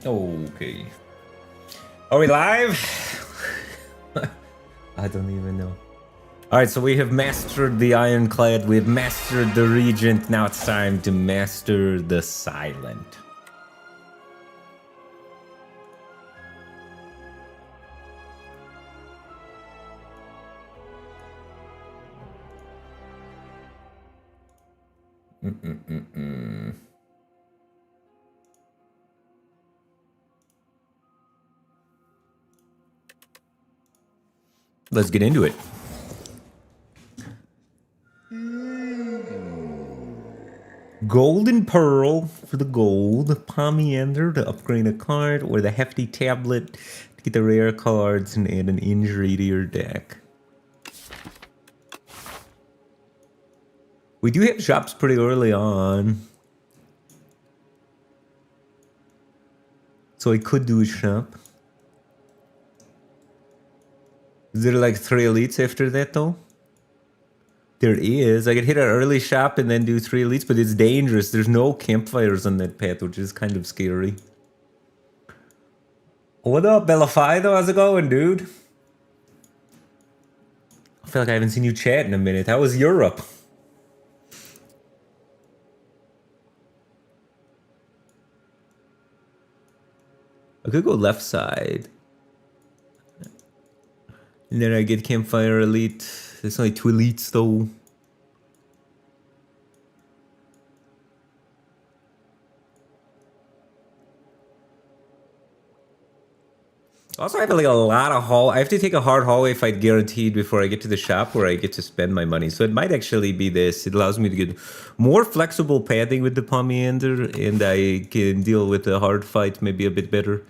Okay. Are we live? I don't even know. Alright, so we have mastered the Ironclad, we have mastered the Regent, now it's time to master the Silent. Let's get into it. Golden Pearl for the gold, Pomander to upgrade a card, or the Hefty Tablet to get the rare cards and add an injury to your deck. We do have shops pretty early on, so I could do a shop. Is there like 3 elites after that though? There is. I could hit an early shop and then do 3 elites, but it's dangerous. There's no campfires on that path, which is kind of scary. What up, Bellafido? How's it going, dude? I feel like I haven't seen you chat in a minute. How was Europe? I could go left side. And then I get campfire elite. There's only 2 elites though. Also, I have like a lot of I have to take a hard hallway fight guaranteed before I get to the shop where I get to spend my money. So it might actually be this. It allows me to get more flexible pathing with the Pomander, and I can deal with the hard fight maybe a bit better.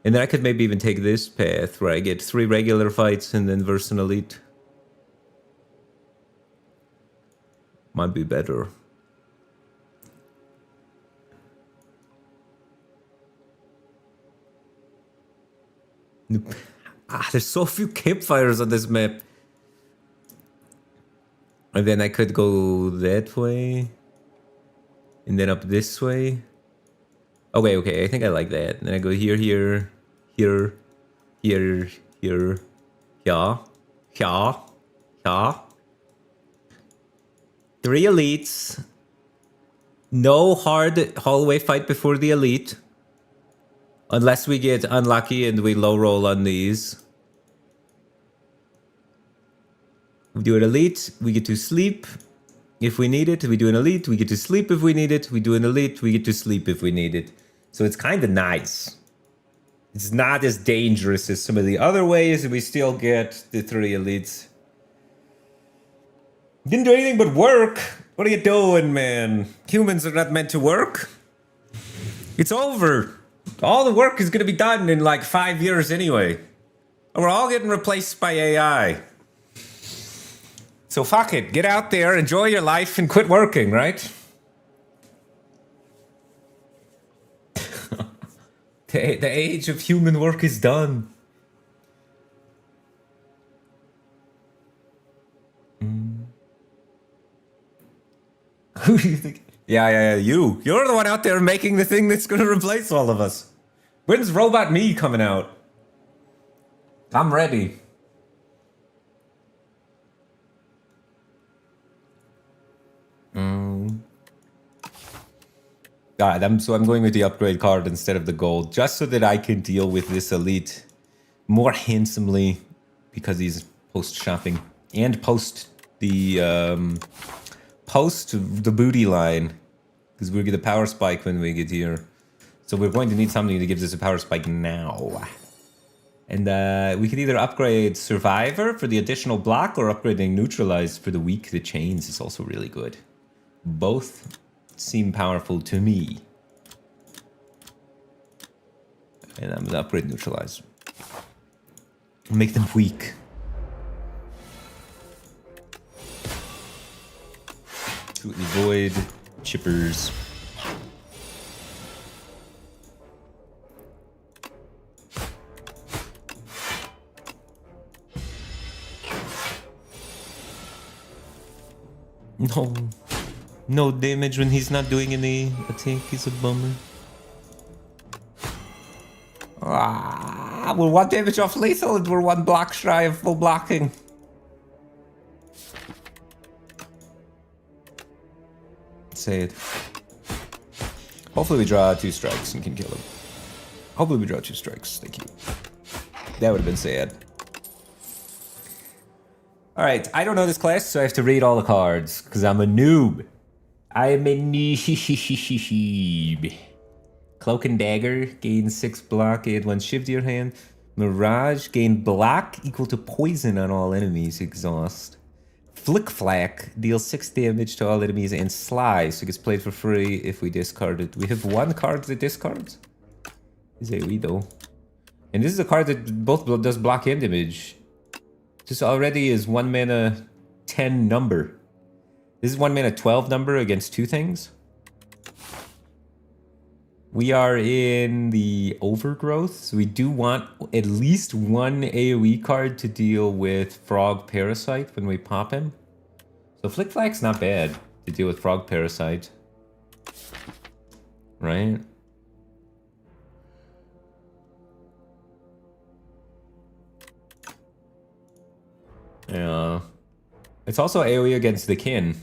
And then I could maybe even take this path where I get 3 regular fights and then verse an elite. Might be better. There's so few campfires on this map. And then I could go that way. And then up this way. Okay, I think I like that. And then I go here, here, here, here, here, here, here, here. 3 elites. No hard hallway fight before the elite. Unless we get unlucky and we low roll on these. We do an elite, we get to sleep if we need it. We do an elite, we get to sleep if we need it. We do an elite, we get to sleep if we need it. So it's kind of nice. It's not as dangerous as some of the other ways, and we still get the 3 elites. Didn't do anything but work. What are you doing, man? Humans are not meant to work. It's over. All the work is going to be done in like 5 years anyway. We're all getting replaced by AI. So fuck it. Get out there, enjoy your life, and quit working, right? The age of human work is done. Who do you think? Yeah, you. You're the one out there making the thing that's going to replace all of us. When's Robot Me coming out? I'm ready. So I'm going with the upgrade card instead of the gold, just so that I can deal with this elite more handsomely, because he's post-shopping and post the booty line, because we'll get a power spike when we get here. So we're going to need something that gives us a power spike now. And we could either upgrade Survivor for the additional block, or upgrading Neutralize for the weak. The chains is also really good. Both seem powerful to me. And I'm gonna upgrade Neutralize. Make them weak. To avoid chippers. No damage when he's not doing any attack is a bummer. We're 1 damage off lethal and we're 1 block shy of full blocking. Say it. Hopefully we draw 2 strikes and can kill him. Hopefully we draw 2 strikes. Thank you. That would have been sad. Alright, I don't know this class, so I have to read all the cards, because I'm a noob. I'm a noob. Cloak and Dagger, gain 6 block, add 1 shiv to your hand. Mirage, gain block equal to poison on all enemies, exhaust. Flick Flack, deals 6 damage to all enemies, and Sly, so it gets played for free if we discard it. We have 1 card that discards? Is AoE though. And this is a card that both does block and damage. This already is 1 mana 10 number. This is 1 mana 12 number against 2 things. We are in the Overgrowth, so we do want at least 1 AoE card to deal with Frog Parasite when we pop him. So Flick Flack's not bad to deal with Frog Parasite. Right? Yeah. It's also AoE against the Kin,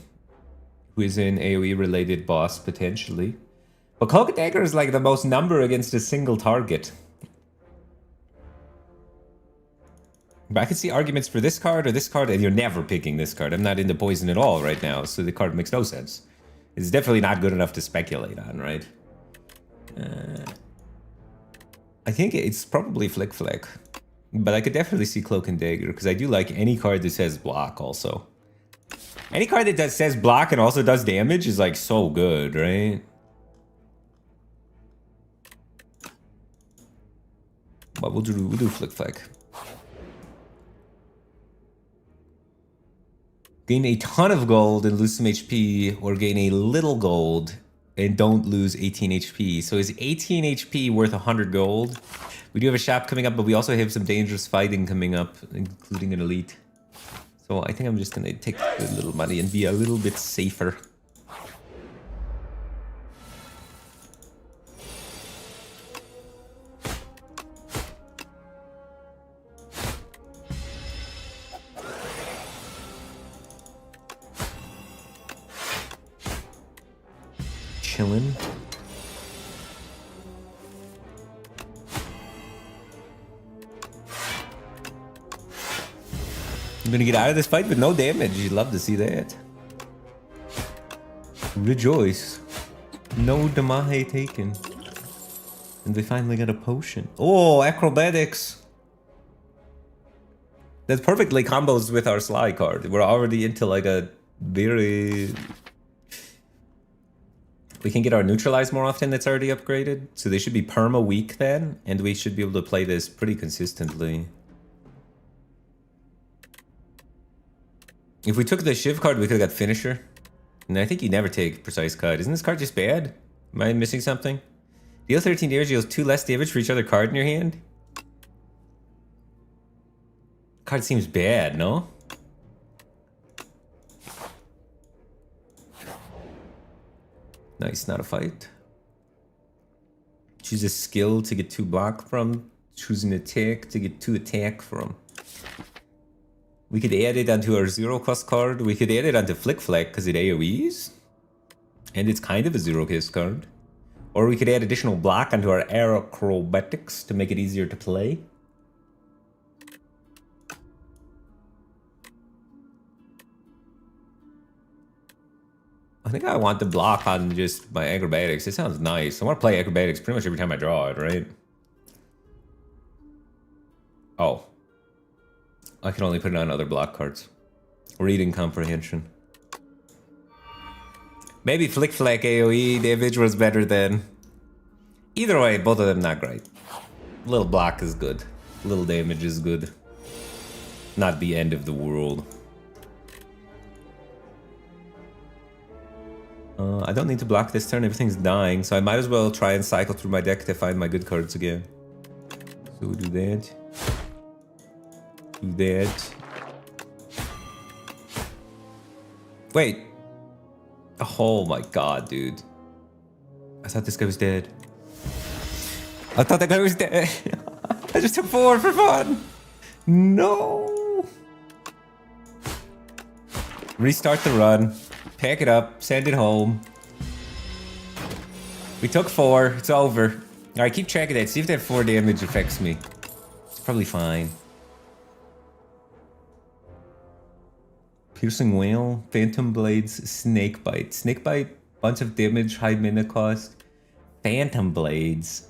who is an AoE related boss potentially. But Cloak and Dagger is like the most number against a single target. But I could see arguments for this card or this card, and you're never picking this card. I'm not into poison at all right now, so the card makes no sense. It's definitely not good enough to speculate on, right? I think it's probably Flick Flack. But I could definitely see Cloak and Dagger, because I do like any card that says block also. Any card that says block and also does damage is like so good, right? But we'll do Flick Flack. Gain a ton of gold and lose some HP, or gain a little gold and don't lose 18 HP. So is 18 HP worth 100 gold? We do have a shop coming up, but we also have some dangerous fighting coming up, including an elite. So I think I'm just gonna take the little money and be a little bit safer. Chillin'. I'm gonna get out of this fight with no damage. You'd love to see that. Rejoice. No Damahe taken. And they finally got a potion. Oh, acrobatics. That perfectly combos with our Sly card. We're already into like a very... We can get our neutralize more often, that's already upgraded. So they should be perma weak then, and we should be able to play this pretty consistently. If we took the Shiv card, we could have got Finisher. And I think you never take Precise Cut. Isn't this card just bad? Am I missing something? Deal 13 damage, deals 2 less damage for each other card in your hand? Card seems bad, no? Nice, not a fight. Choose a skill to get 2 block from. Choose an attack to get 2 attack from. We could add it onto our 0-cost card. We could add it onto Flick Flack because it AoEs. And it's kind of a 0-cost card. Or we could add additional block onto our acrobatics to make it easier to play. I think I want the block on just my acrobatics. It sounds nice. I want to play acrobatics pretty much every time I draw it, right? Oh. I can only put it on other block cards. Reading comprehension. Maybe Flick Flack AoE damage was better than... Either way, both of them not great. Little block is good. Little damage is good. Not the end of the world. I don't need to block this turn, everything's dying, so I might as well try and cycle through my deck to find my good cards again. So we'll do that. Do that. Wait. Oh my god, dude. I thought this guy was dead. I thought that guy was dead. I just took 4 for fun. No. Restart the run. Pack it up. Send it home. We took 4. It's over. Alright, keep track of that. See if that 4 damage affects me. It's probably fine. Piercing Whale, Phantom Blades, Snake Bite. Snake Bite, bunch of damage, high mana cost. Phantom Blades.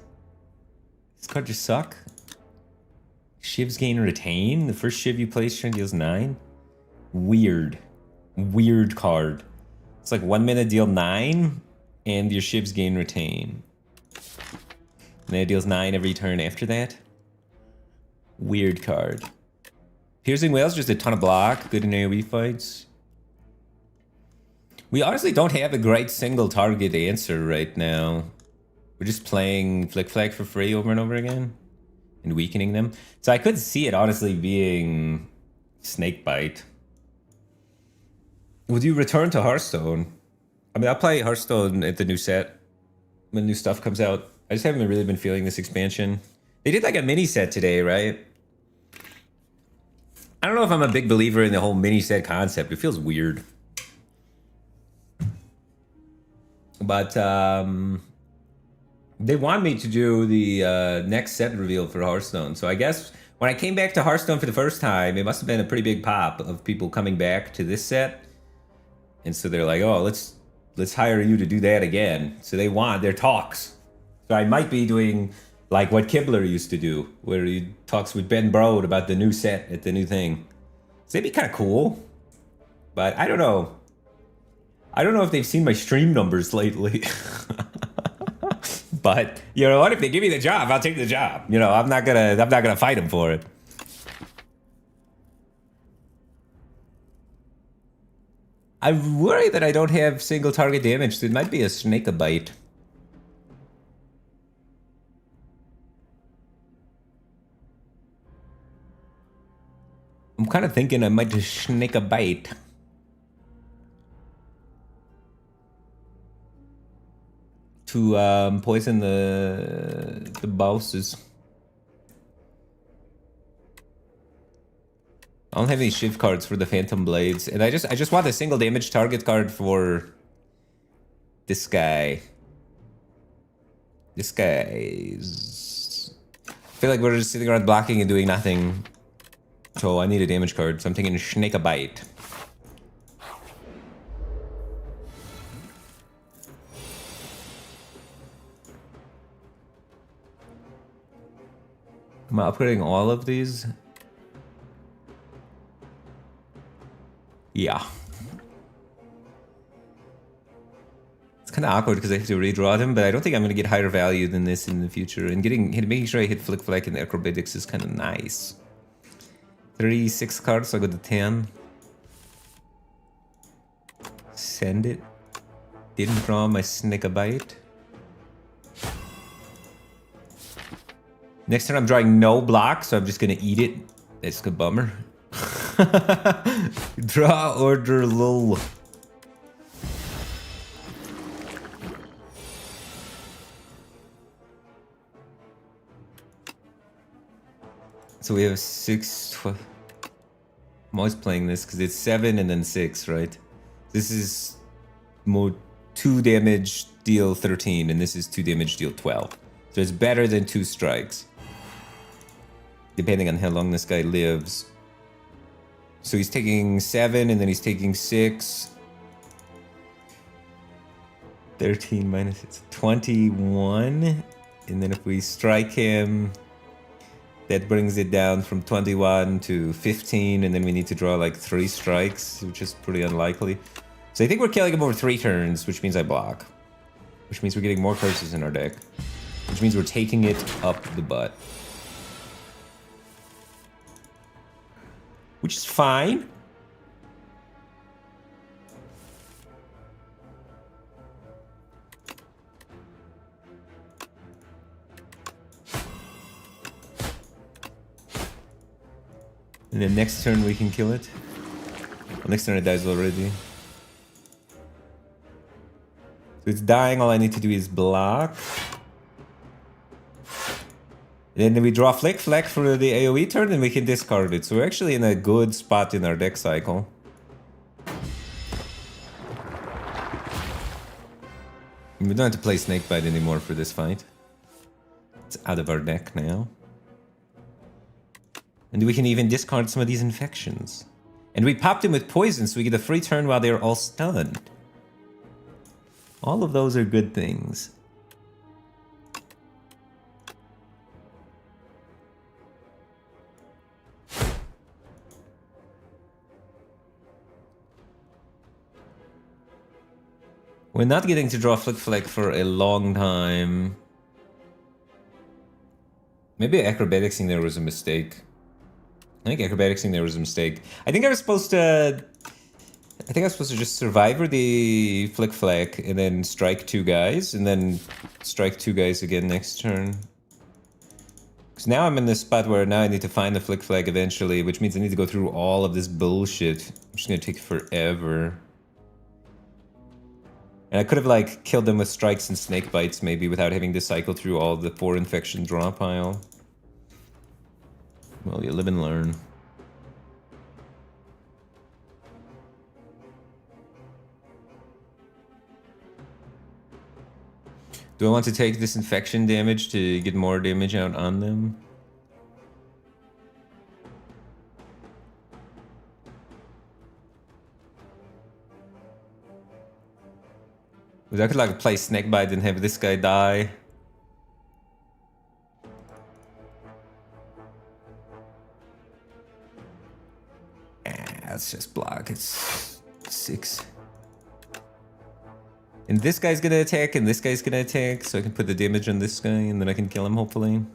This card just suck. Shivs gain retain. The first Shiv you place turn deals 9. Weird. Weird card. It's like 1 mana deal 9, and your Shivs gain retain. And then it deals 9 every turn after that. Weird card. Piercing Whale's just a ton of block, good in AoE fights. We honestly don't have a great single target answer right now. We're just playing Flick Flag for free over and over again and weakening them. So I could see it honestly being Snakebite. Would you return to Hearthstone? I mean, I'll play Hearthstone at the new set when new stuff comes out. I just haven't really been feeling this expansion. They did like a mini set today, right? I don't know if I'm a big believer in the whole mini set concept. It feels weird. But they want me to do the next set reveal for Hearthstone. So I guess when I came back to Hearthstone for the first time, it must have been a pretty big pop of people coming back to this set. And so they're like, oh, let's hire you to do that again. So they want their talks. So I might be doing like what Kibler used to do, where he talks with Ben Brode about the new set at the new thing. So that'd be kind of cool. But I don't know. I don't know if they've seen my stream numbers lately. But you know what? If they give me the job, I'll take the job. You know, I'm not gonna fight them for it. I worry that I don't have single target damage, so it might be a Snakebite. I'm kind of thinking I might just snake a bite. To poison the bosses. I don't have any shift cards for the Phantom Blades, and I just want a single damage target card for this guy. This guy's... I feel like we're just sitting around blocking and doing nothing. So I need a damage card, so I'm thinking Snake a Bite. Am I upgrading all of these? Yeah. It's kind of awkward because I have to redraw them, but I don't think I'm going to get higher value than this in the future. And making sure I hit Flick Flag and Acrobatics is kind of nice. 36 cards, so I go to 10. Send it. Didn't draw my Snakebite. Next turn I'm drawing no block, so I'm just gonna eat it. That's a bummer. Draw order lull. So we have 6, 12. I'm always playing this because it's 7 and then 6, right? This is more 2 damage, deal 13, and this is 2 damage, deal 12. So it's better than 2 strikes. Depending on how long this guy lives. So he's taking 7 and then he's taking 6. 13 minus it's 21. And then if we strike him, that brings it down from 21 to 15, and then we need to draw like 3 strikes, which is pretty unlikely. So I think we're killing him over 3 turns, which means I block. Which means we're getting more curses in our deck. Which means we're taking it up the butt. Which is fine. And then next turn we can kill it. Well, next turn it dies already. So it's dying, all I need to do is block. Then we draw Flick Flack for the AoE turn and we can discard it. So we're actually in a good spot in our deck cycle. We don't have to play Snakebite anymore for this fight. It's out of our deck now. And we can even discard some of these infections. And we popped him with poison, so we get a free turn while they're all stunned. All of those are good things. We're not getting to draw Flick Flack for a long time. Maybe acrobaticsing there was a mistake. I think acrobaticsing there was a mistake. I think I was supposed to just survivor the Flick Flack and then strike 2 guys and then strike 2 guys again next turn. Because now I'm in this spot where now I need to find the Flick Flack eventually, which means I need to go through all of this bullshit. Which is gonna take forever. And I could have like killed them with strikes and snake bites maybe without having to cycle through all the 4 infection draw pile. Well, you live and learn. Do I want to take this infection damage to get more damage out on them? Because I could like play Snakebite and have this guy die. Let's just block. It's 6. And this guy's gonna attack, and this guy's gonna attack, so I can put the damage on this guy, and then I can kill him, hopefully.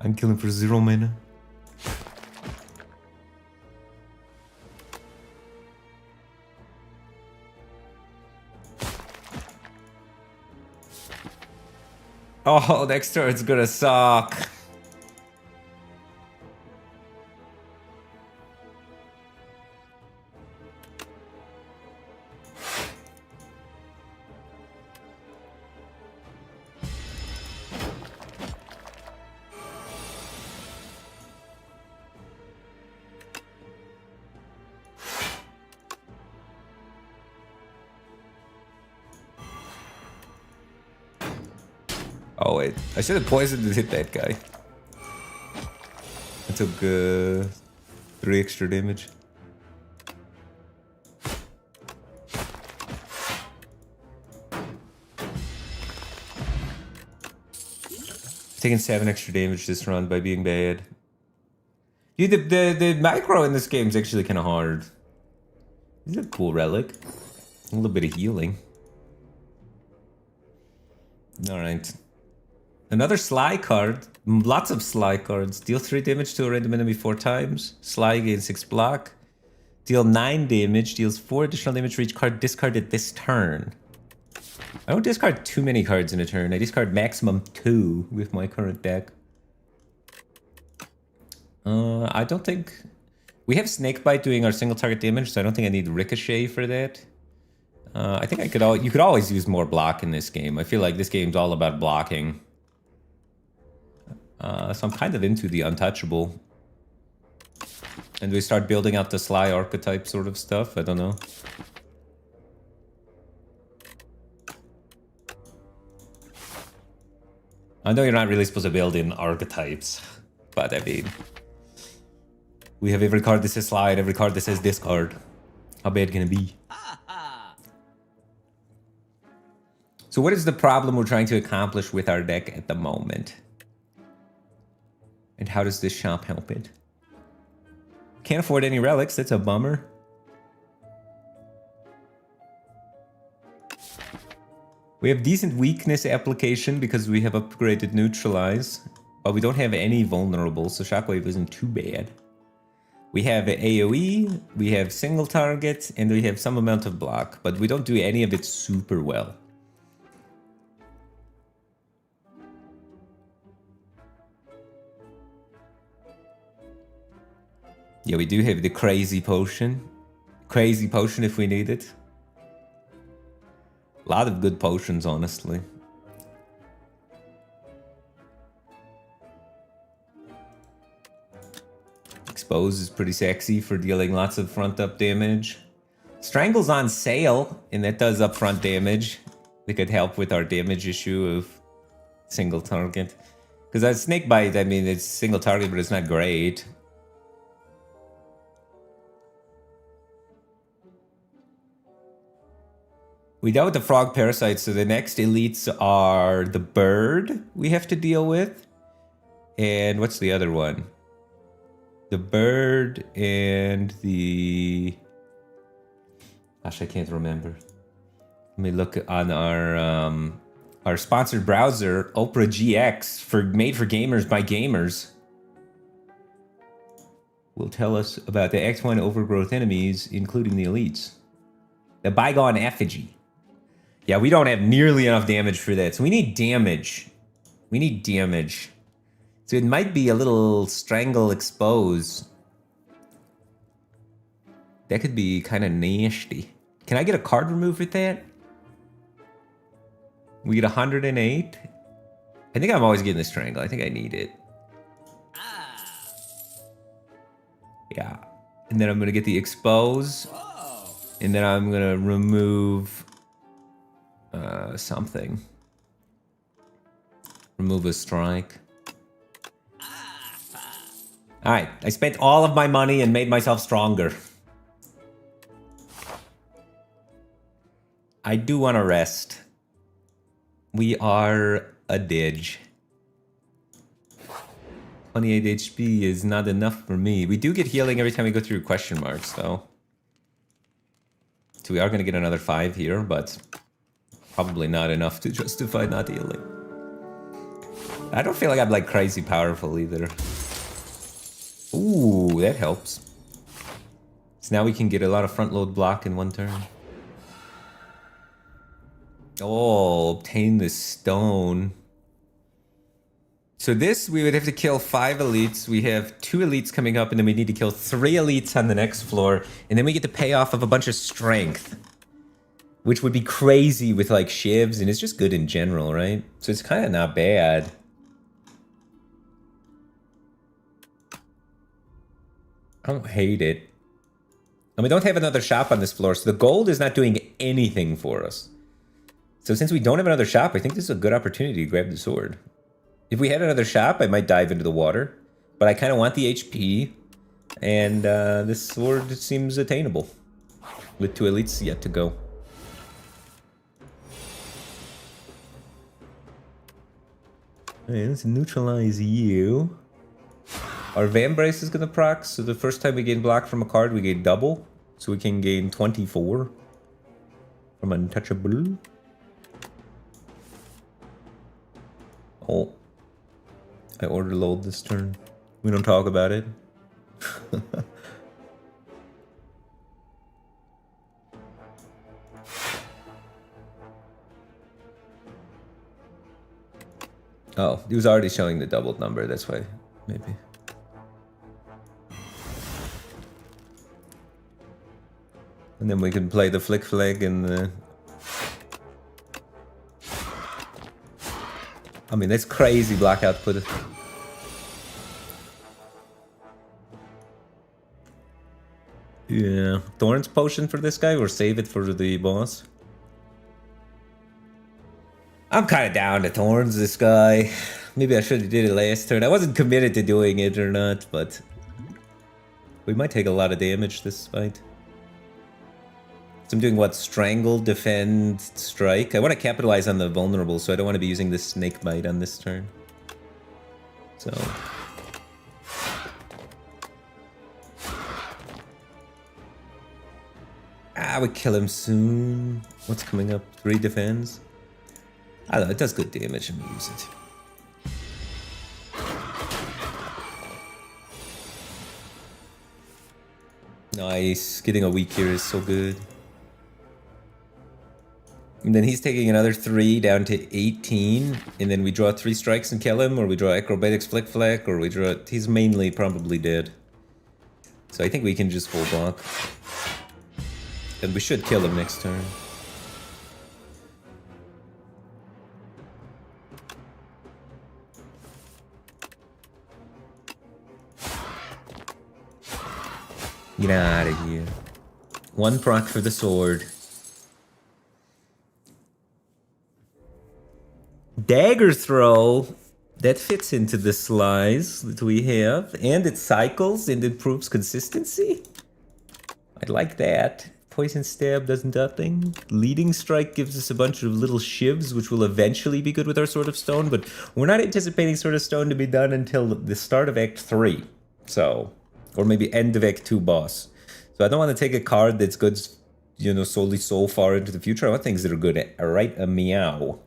I'm killing for 0 mana. Oh, next turn it's gonna suck. Oh wait, I should have poisoned to hit that guy. I took 3 extra damage. Taking 7 extra damage this run by being bad. Dude, the micro in this game is actually kind of hard. This is a cool relic. A little bit of healing. Alright. Another Sly card. Lots of Sly cards. Deal 3 damage to a random enemy 4 times. Sly gains 6 block. Deal 9 damage. Deals 4 additional damage for each card discarded this turn. I don't discard too many cards in a turn. I discard maximum 2 with my current deck. I don't think... We have Snakebite doing our single target damage, so I don't think I need Ricochet for that. I think I could you could always use more block in this game. I feel like this game's all about blocking. So I'm kind of into the untouchable. And we start building out the Sly archetype sort of stuff. I don't know. I know you're not really supposed to build in archetypes, but I mean, we have every card that says Sly and every card that says discard. How bad can it be? So what is the problem we're trying to accomplish with our deck at the moment? And how does this shop help it? Can't afford any relics, that's a bummer. We have decent weakness application because we have upgraded neutralize, but we don't have any vulnerable, so shockwave isn't too bad. We have AoE, we have single target, and we have some amount of block, but we don't do any of it super well. Yeah, we do have the crazy potion. Crazy potion if we need it. A lot of good potions, honestly. Expose is pretty sexy for dealing lots of front up damage. Strangle's on sale, and that does upfront damage. It could help with our damage issue of single target. Because that snake bite, I mean, it's single target, but it's not great. We dealt with the frog parasites, so the next elites are the bird we have to deal with. And what's the other one? The bird and the... Gosh, I can't remember. Let me look on our sponsored browser, Opera GX, made for gamers by gamers. Will tell us about the X1 overgrowth enemies, including the elites. The bygone effigy. Yeah, we don't have nearly enough damage for that, so we need damage. We need damage. So it might be a little strangle expose. That could be kind of nasty. Can I get a card removed with that? We get 108. I think I'm always getting the strangle. I think I need it. Yeah. And then I'm going to get the expose. And then I'm going to remove something. Remove a strike. Alright, I spent all of my money and made myself stronger. I do want to rest. We are a didge. 28 HP is not enough for me. We do get healing every time we go through question marks, though. So we are going to get another 5 here, but probably not enough to justify not healing. I don't feel like I'm like crazy powerful either. Ooh, that helps. So now we can get a lot of front load block in one turn. Oh, obtain the stone. So this, we would have to kill 5 elites. We have 2 elites coming up, and then we need to kill 3 elites on the next floor. And then we get the payoff of a bunch of strength. Which would be crazy with like shivs, and it's just good in general, right? So it's kind of not bad. I don't hate it. And we don't have another shop on this floor, so the gold is not doing anything for us. So since we don't have another shop, I think this is a good opportunity to grab the sword. If we had another shop, I might dive into the water. But I kind of want the HP. And this sword seems attainable. With 2 elites yet to go. Okay, let's neutralize you. Our Vambrace is going to proc, so the first time we gain block from a card, we gain double. So we can gain 24 from Untouchable. Oh. I order load this turn. We don't talk about it. Oh, he was already showing the doubled number, that's why, maybe. And then we can play the Flick Flag and the... I mean, that's crazy block output. Yeah. Thorns potion for this guy or save it for the boss? I'm kind of down to Thorns this guy. Maybe I should have did it last turn. I wasn't committed to doing it or not, but... we might take a lot of damage this fight. So I'm doing what? Strangle, defend, strike. I want to capitalize on the vulnerable, so I don't want to be using the snake bite on this turn. So... we kill him soon. What's coming up? 3 defense? I don't know, it does good damage. I'm gonna use it. Nice. Getting a weak here is so good. And then he's taking another 3 down to 18. And then we draw 3 strikes and kill him, or we draw acrobatics flick flack, or we draw... he's mainly probably dead. So I think we can just full block. And we should kill him next turn. Get out of here. One proc for the sword. Dagger throw. That fits into the slice that we have. And it cycles and improves consistency. I like that. Poison stab does nothing. Leading strike gives us a bunch of little shivs, which will eventually be good with our Sword of Stone. But we're not anticipating Sword of Stone to be done until the start of Act 3. So... or maybe end of Act 2 boss. So I don't want to take a card that's good, you know, solely so far into the future. I want things that are good at right a meow.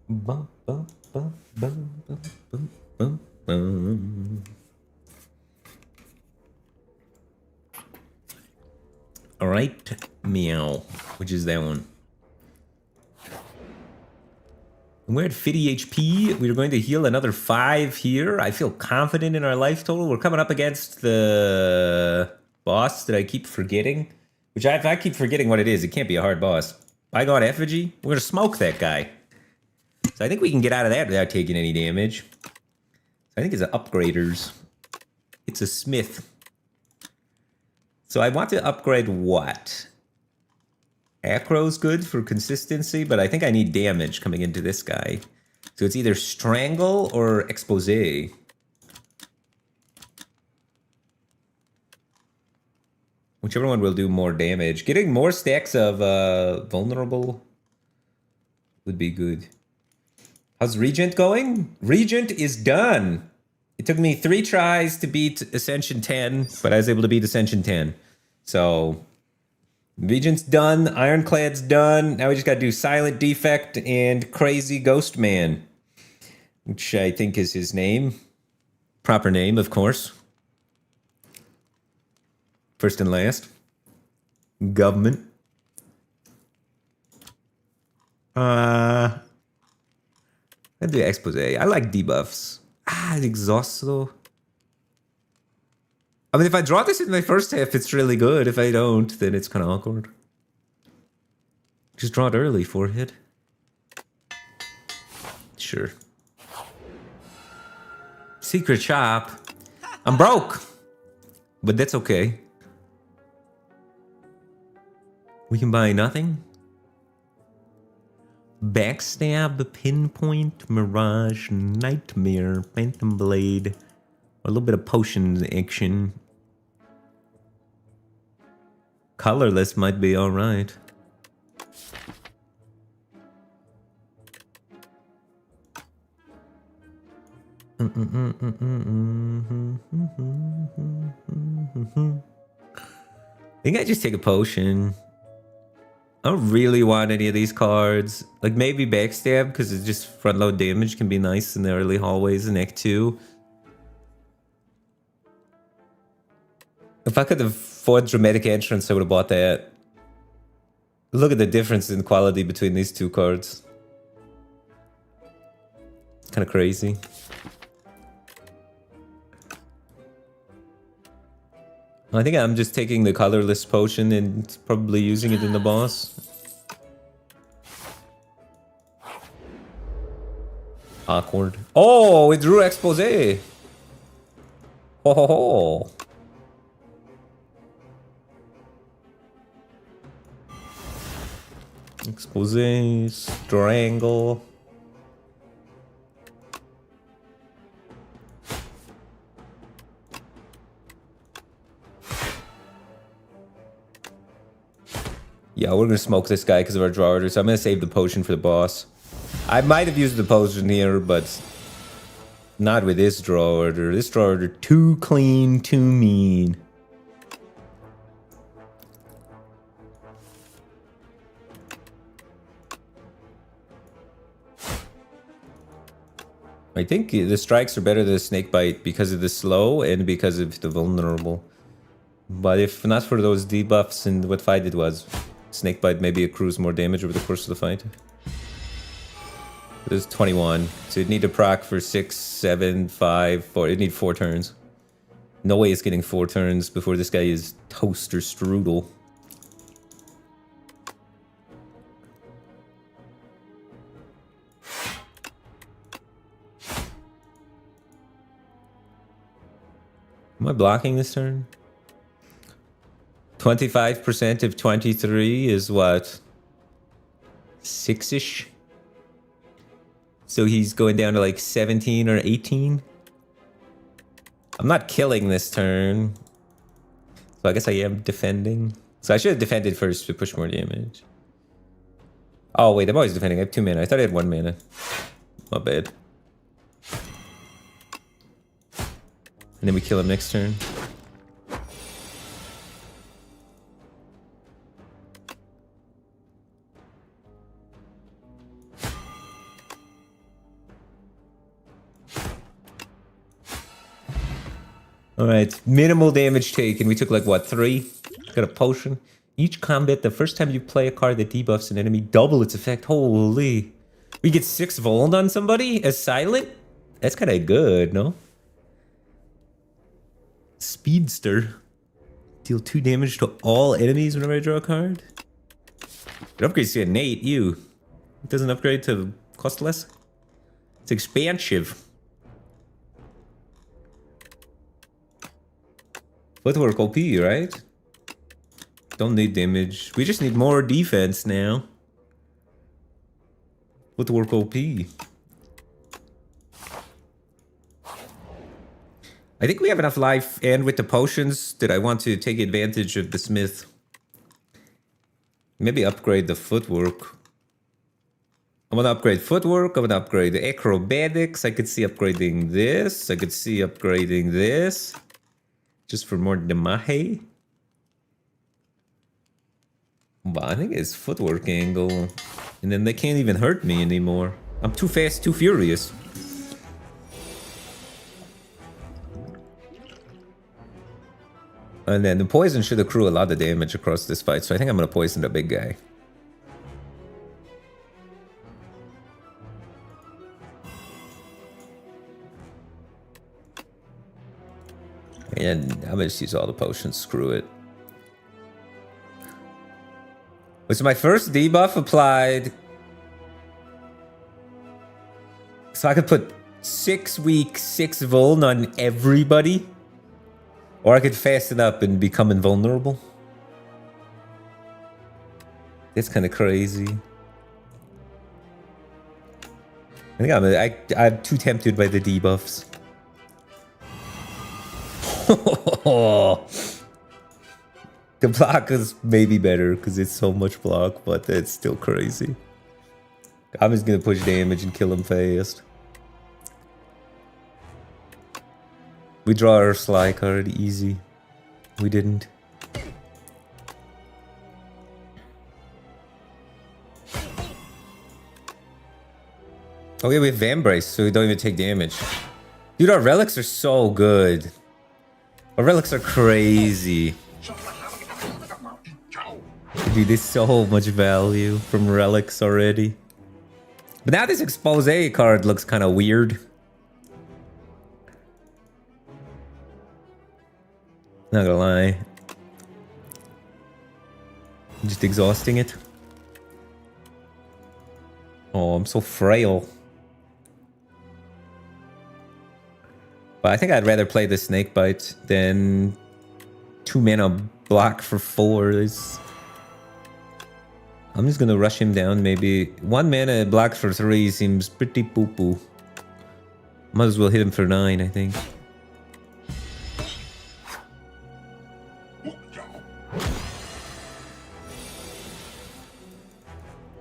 Bum, bum, bum, bum, bum, bum, bum. All right, meow, which is that one. We're at 50 HP. We're going to heal another 5 here. I feel confident in our life total. We're coming up against the boss that I keep forgetting. Which if I keep forgetting what it is, it can't be a hard boss. Bygone Effigy? We're going to smoke that guy. So I think we can get out of that without taking any damage. So I think it's an upgraders. It's a smith. So I want to upgrade what? Acro's good for consistency, but I think I need damage coming into this guy. So it's either Strangle or Expose. Whichever one will do more damage. Getting more stacks of Vulnerable would be good. How's Regent going? Regent is done. It took me 3 tries to beat Ascension 10, but I was able to beat Ascension 10. So... Regent's done, Ironclad's done. Now we just gotta do Silent Defect and Crazy Ghost Man, which I think is his name. Proper name, of course. First and last. Government. I'd do Expose. I like debuffs. Exhaust though. I mean, if I draw this in my first half, it's really good. If I don't, then it's kind of awkward. Just draw it early, forehead. Sure. Secret shop. I'm broke. But that's okay. We can buy nothing. Backstab, Pinpoint, Mirage, Nightmare, Phantom Blade. A little bit of potion action. Colorless might be alright. I think I just take a potion. I don't really want any of these cards. Like maybe Backstab, because it's just front load damage can be nice in the early hallways in Act 2. If I could afford Dramatic Entrance, I would have bought that. Look at the difference in quality between these two cards. It's kind of crazy. I think I'm just taking the colorless potion and probably using it in the boss. Awkward. Oh, it drew Expose. Ho ho ho. Expose, Strangle. Yeah, we're gonna smoke this guy because of our draw order, so I'm gonna save the potion for the boss. I might have used the potion here, but not with this draw order. This draw order too clean, too mean. I think the strikes are better than the snakebite because of the slow and because of the vulnerable. But if not for those debuffs and what fight it was, snakebite maybe accrues more damage over the course of the fight. It is 21, so you'd need a proc for 6, 7, 5, 4. You'd need 4 turns. No way it's getting 4 turns before this guy is toast or strudel. Am I blocking this turn? 25% of 23 is what? 6-ish? So he's going down to like 17 or 18? I'm not killing this turn. So I guess I am defending. So I should have defended first to push more damage. Oh wait, I'm always defending. I have 2 mana. I thought I had 1 mana. My bad. And then we kill him next turn. Alright, minimal damage taken. We took like, what, 3? Got a potion. Each combat, the first time you play a card that debuffs an enemy, double its effect. Holy. We get 6 Vold on somebody as silent? That's kind of good, no? Speedster. Deal 2 damage to all enemies whenever I draw a card. It upgrades to innate, you. It doesn't upgrade to cost less? It's expansive. Footwork OP, right? Don't need damage. We just need more defense now. Footwork OP. I think we have enough life, and with the potions that I want to take advantage of the smith. Maybe upgrade the footwork. I want to upgrade footwork. I want to upgrade the acrobatics. I could see upgrading this. I could see upgrading this. Just for more damage. But I think it's footwork angle. And then they can't even hurt me anymore. I'm too fast, too furious. And then the poison should accrue a lot of damage across this fight. So I think I'm going to poison the big guy. And I'm gonna just use all the potions, screw it. Was my first debuff applied? So I could put 6 weak, 6 vuln on everybody? Or I could fasten up and become invulnerable? That's kind of crazy. I think I'm too tempted by the debuffs. The block is maybe better because it's so much block, but it's still crazy. I'm just gonna push damage and kill him fast. We draw our Sly card easy. We didn't. Oh yeah, we have Vambrace, so we don't even take damage. Dude, our relics are so good. Our relics are crazy. Dude, there's so much value from relics already. But now this expose card looks kind of weird. Not gonna lie. I'm just exhausting it. Oh, I'm so frail. But I think I'd rather play the Snakebite than 2 mana block for 4. I'm just gonna rush him down maybe. 1 mana block for 3 seems pretty poo-poo. Might as well hit him for 9, I think.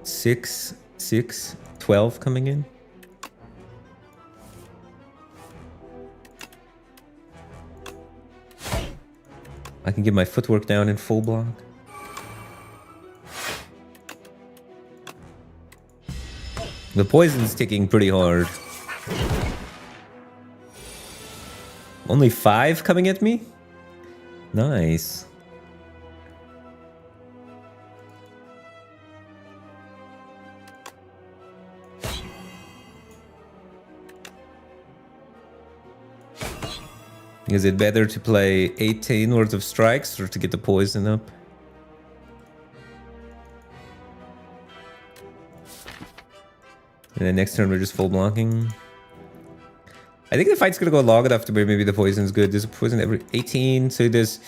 Six, 12 coming in. I can get my footwork down in full block. The poison's ticking pretty hard. Only 5 coming at me? Nice. Is it better to play 18 worth of strikes or to get the poison up? And then next turn we're just full blocking. I think the fight's gonna go long enough to where maybe the poison's good. There's a poison every 18, so there's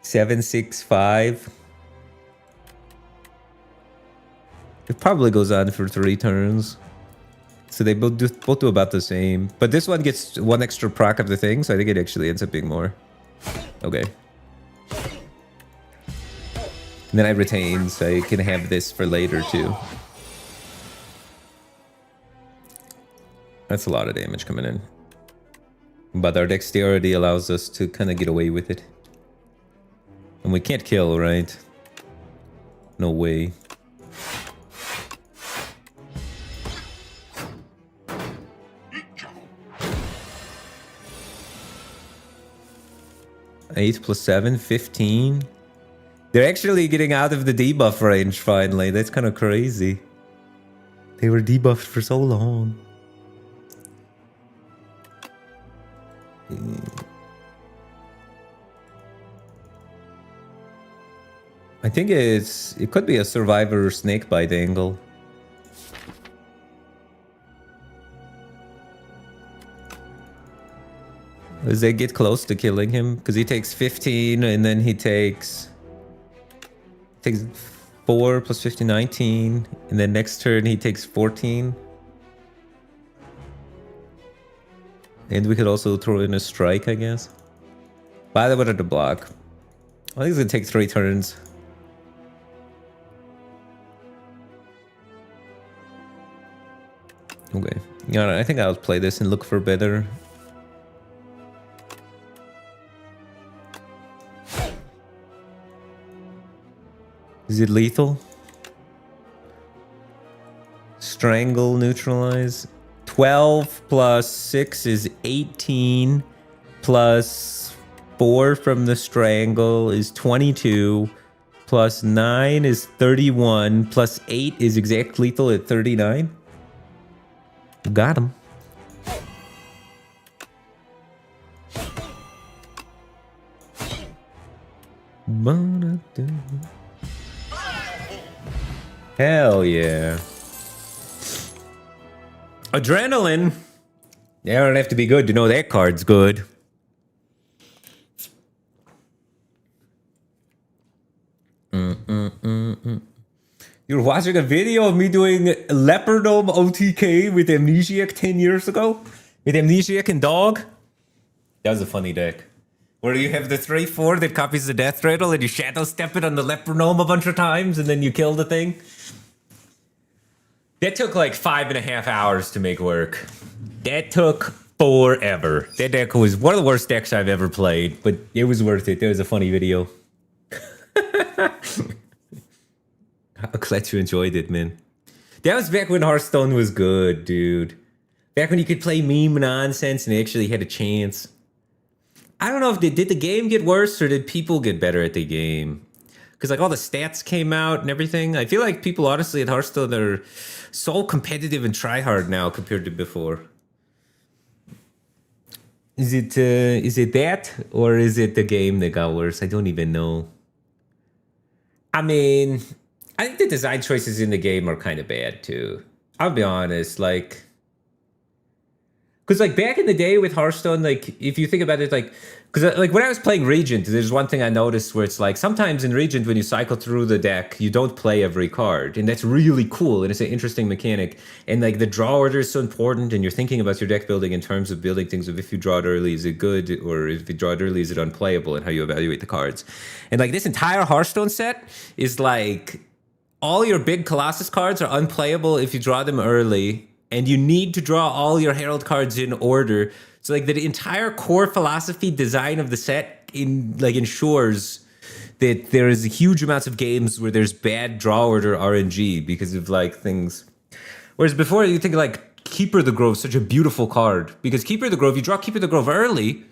7, 6, 5. It probably goes on for 3 turns. So they both do about the same. But this one gets 1 extra proc of the thing, so I think it actually ends up being more. Okay. And then I retain, so I can have this for later too. That's a lot of damage coming in. But our dexterity allows us to kind of get away with it. And we can't kill, right? No way. Eight plus 7, 15. They're actually getting out of the debuff range finally. That's kind of crazy. They were debuffed for so long. I think it could be a survivor snakebite angle. As they get close to killing him, because he takes 15 and then he takes 4 plus 15, 19, and then next turn he takes 14. And we could also throw in a strike, I guess. By the way, to block. I think it's gonna take 3 turns. Okay. Yeah, I think I'll play this and look for better. Is it lethal? Strangle, neutralize. 12 plus 6 is 18. Plus 4 from the strangle is 22. Plus 9 is 31. Plus 8 is exact lethal at 39. Got him. Hell yeah. Adrenaline. You don't have to be good to know that card's good. You're watching a video of me doing Leopardome OTK with Amnesiac 10 years ago? With Amnesiac and Dog? That was a funny deck. Where you have the 3/4 that copies the Death Rattle and you shadow step it on the Leopardome a bunch of times and then you kill the thing. That took like 5.5 hours to make work. That took forever. That deck was one of the worst decks I've ever played, but it was worth it. That was a funny video. I'm glad you enjoyed it, man. That was back when Hearthstone was good, dude. Back when you could play meme nonsense and actually had a chance. I don't know if did the game get worse or did people get better at the game? Because like all the stats came out and everything. I feel like people honestly at Hearthstone are so competitive and try hard now compared to before. Is it that or is it the game that got worse? I don't even know. I mean, I think the design choices in the game are kind of bad too. I'll be honest, like, because like back in the day with Hearthstone, like if you think about it, like, because like when I was playing Regent, there's one thing I noticed where it's like sometimes in Regent when you cycle through the deck, you don't play every card, and that's really cool and it's an interesting mechanic. And like the draw order is so important, and you're thinking about your deck building in terms of building things of if you draw it early, is it good, or if you draw it early, is it unplayable, and how you evaluate the cards. And like this entire Hearthstone set is like all your big Colossus cards are unplayable if you draw them early, and you need to draw all your Herald cards in order. So like the entire core philosophy design of the set ensures that there is huge amounts of games where there's bad draw order RNG because of like things. Whereas before you think like Keeper of the Grove, such a beautiful card, because Keeper of the Grove, you draw Keeper of the Grove early,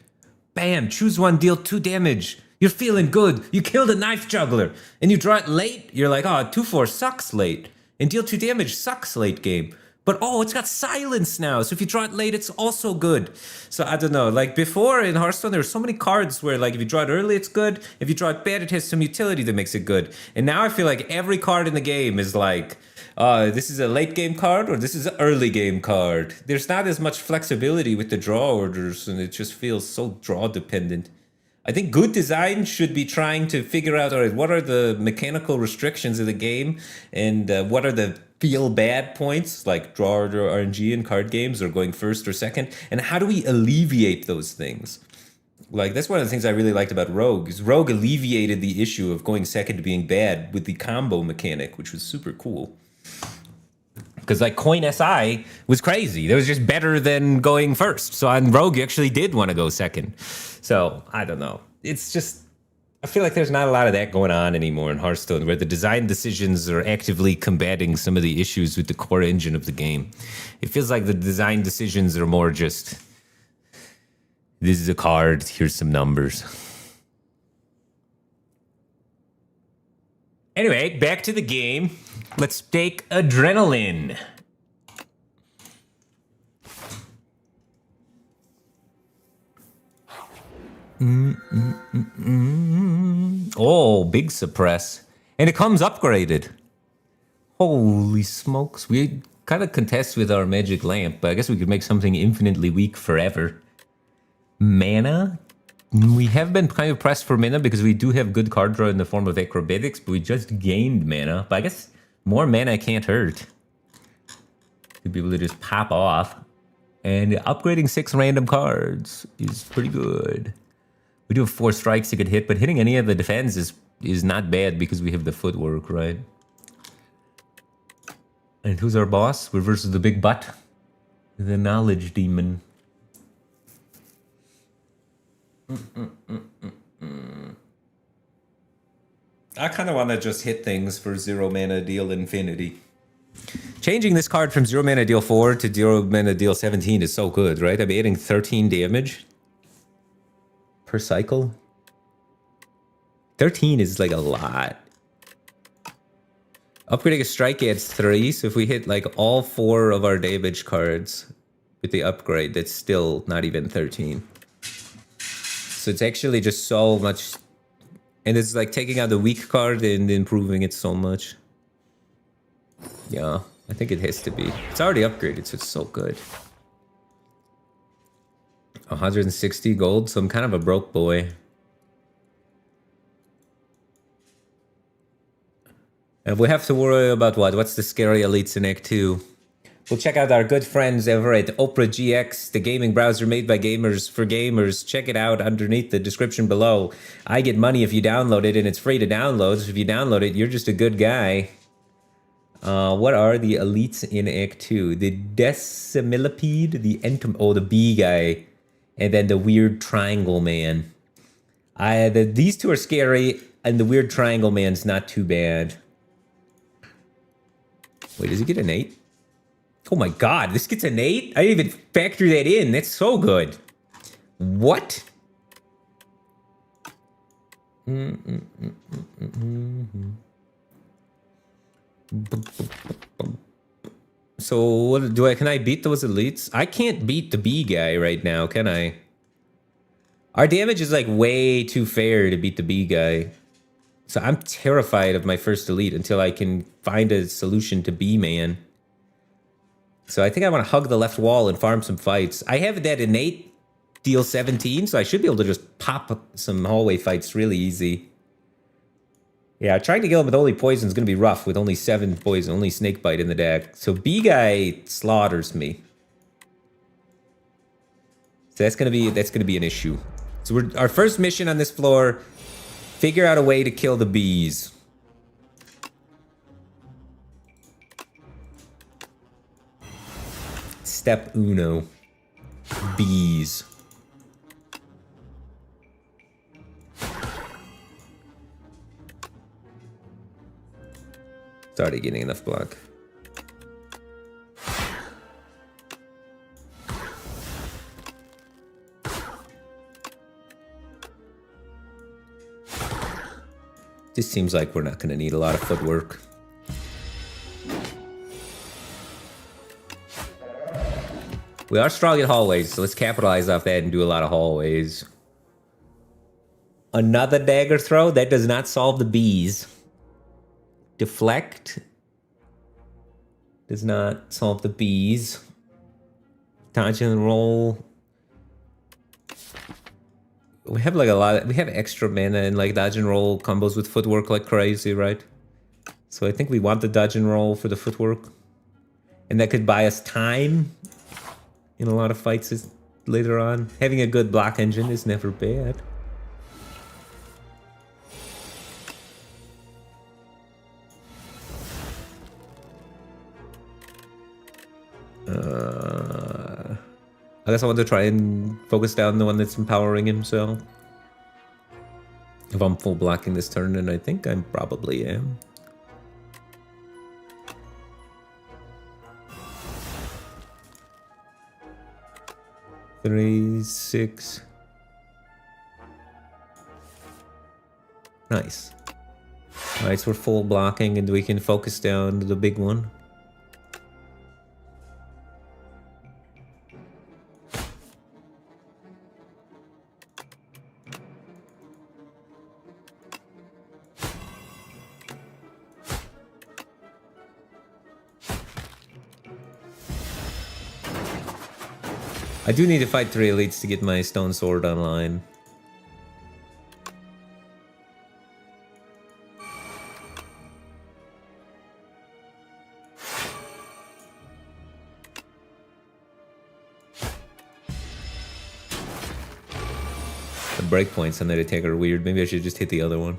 bam, choose one, deal 2 damage. You're feeling good. You killed a Knife Juggler, and you draw it late. You're like, oh, 2/4 sucks late, and deal 2 damage sucks late game. But oh, it's got silence now. So if you draw it late, it's also good. So I don't know. Like before in Hearthstone, there were so many cards where like if you draw it early, it's good. If you draw it bad, it has some utility that makes it good. And now I feel like every card in the game is like, this is a late game card or this is an early game card. There's not as much flexibility with the draw orders, and it just feels so draw dependent. I think good design should be trying to figure out, all right, what are the mechanical restrictions of the game, and what are the feel bad points, like draw order RNG in card games, or going first or second, and how do we alleviate those things? Like, that's one of the things I really liked about Rogue, is Rogue alleviated the issue of going second being bad with the combo mechanic, which was super cool. Because like Coin SI was crazy. That was just better than going first. So on Rogue, you actually did want to go second. So I don't know. It's just, I feel like there's not a lot of that going on anymore in Hearthstone, where the design decisions are actively combating some of the issues with the core engine of the game. It feels like the design decisions are more just, this is a card, here's some numbers. Anyway, back to the game. Let's take Adrenaline. Oh, big suppress. And it comes upgraded. Holy smokes. We kind of contest with our magic lamp, but I guess we could make something infinitely weak forever. Mana? We have been kind of pressed for mana because we do have good card draw in the form of acrobatics, but we just gained mana. But I guess more mana can't hurt. Could be able to just pop off. And upgrading 6 random cards is pretty good. We do have 4 strikes you could hit, but hitting any of the defense is not bad because we have the footwork, right? And who's our boss? We're versus the big butt. The knowledge demon. I kind of want to just hit things for 0 mana deal infinity. Changing this card from 0 mana deal 4 to 0 mana deal 17 is so good, right? I'm adding 13 damage per cycle. 13 is like a lot. Upgrading a strike adds 3, so if we hit like all 4 of our damage cards with the upgrade, that's still not even 13. So it's actually just so much, and it's like taking out the weak card and improving it so much. Yeah, I think it has to be. It's already upgraded, so it's so good. 160 gold, so I'm kind of a broke boy. And we have to worry about what? What's the scary elites in Act 2? We'll check out our good friends over at Opera GX, the gaming browser made by gamers for gamers. Check it out underneath the description below. I get money if you download it, and it's free to download. So if you download it, you're just a good guy. What are the elites in Act 2? The Decimillipede, the bee guy, and then the weird triangle man. These two are scary, and the weird triangle man's not too bad. Wait, does he get an 8? Oh my god, this gets an 8? I didn't even factor that in. That's so good. What? So what do can I beat those elites? I can't beat the bee guy right now, can I? Our damage is like way too fair to beat the bee guy. So I'm terrified of my first elite until I can find a solution to bee man. So I think I want to hug the left wall and farm some fights. I have that innate deal 17, so I should be able to just pop some hallway fights really easy. Yeah, trying to kill him with only poison is going to be rough with only 7 poison, only snake bite in the deck. So bee guy slaughters me. So that's going to be an issue. So our first mission on this floor, figure out a way to kill the bees. Step uno. Bees. It's already getting enough block. This seems like we're not going to need a lot of footwork. We are strong at hallways, so let's capitalize off that and do a lot of hallways. Another dagger throw? That does not solve the bees. Deflect does not solve the bees. Dodge and roll. We have like a lot. We have extra mana and like dodge and roll combos with footwork like crazy, right? So I think we want the dodge and roll for the footwork. And that could buy us time in a lot of fights later on. Having a good block engine is never bad. I guess I want to try and focus down the one that's empowering himself. If I'm full blocking this turn, and I think I probably am. Three, 6. Nice. Alright, so we're full blocking and we can focus down the big one. I do need to fight 3 elites to get my stone sword online. The breakpoints on that attack are weird. Maybe I should just hit the other one.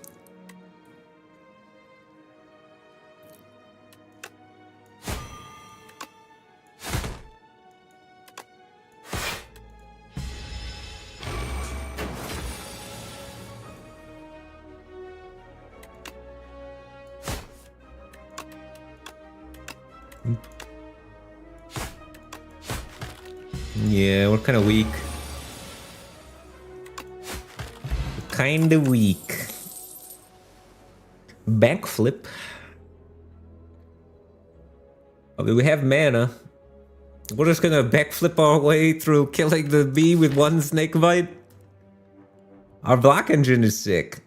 Yeah, we're kind of weak. Kind of weak. Backflip. I mean, we have mana. We're just gonna backflip our way through killing the bee with one snake bite. Our block engine is sick.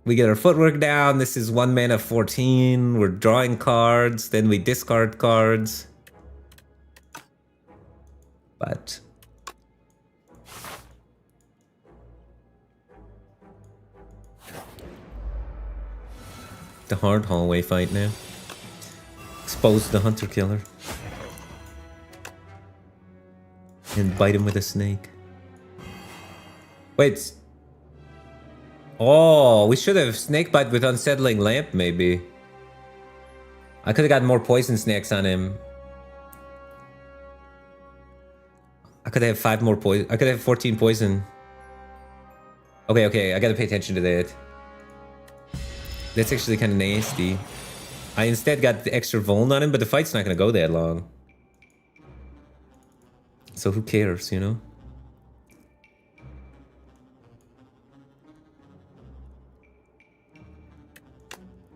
We get our footwork down. This is 1 mana 14. We're drawing cards. Then we discard cards. But the hard hallway fight now. Expose the hunter killer. And bite him with a snake. Wait. Oh, we should have snake bite with unsettling lamp maybe. I could have gotten more poison snacks on him. I could have 5 more poison. I could have 14 poison. Okay, I gotta pay attention to that. That's actually kind of nasty. I instead got the extra vuln on him, but the fight's not gonna go that long. So who cares, you know?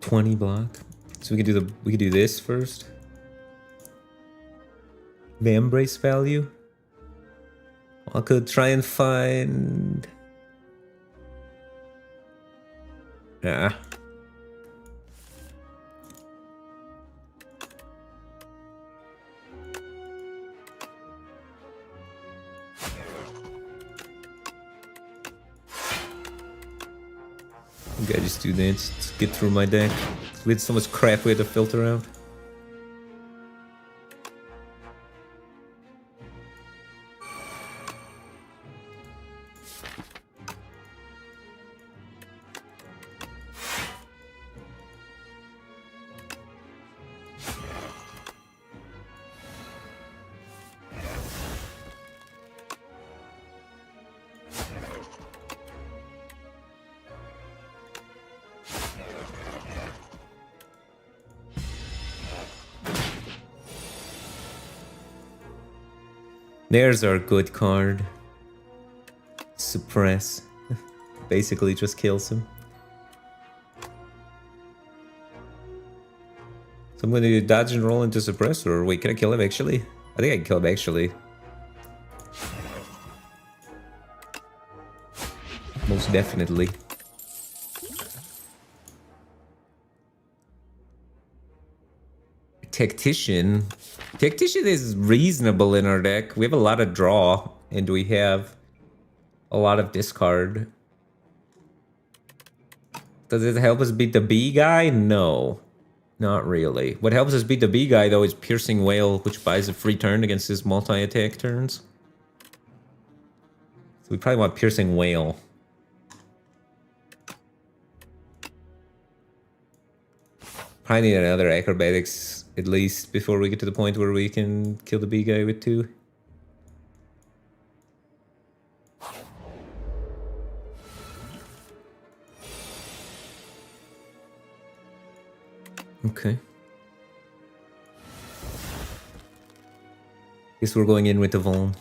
$20 block. So we could do this first. The embrace value. I could try and find... Ah. Okay, just do that to get through my deck. We had so much crap we had to filter out. There's our good card. Suppress. Basically just kills him. So I'm going to dodge and roll into suppress, or wait, can I kill him actually? I think I can kill him actually. definitely. Tactician. Tactician is reasonable in our deck. We have a lot of draw, and we have a lot of discard. Does it help us beat the B guy? No, not really. What helps us beat the B guy, though, is Piercing Whale, which buys a free turn against his multi-attack turns. So we probably want Piercing Whale. Probably need another Acrobatics, at least, before we get to the point where we can kill the B guy with 2. Okay. Guess we're going in with the Vaughn.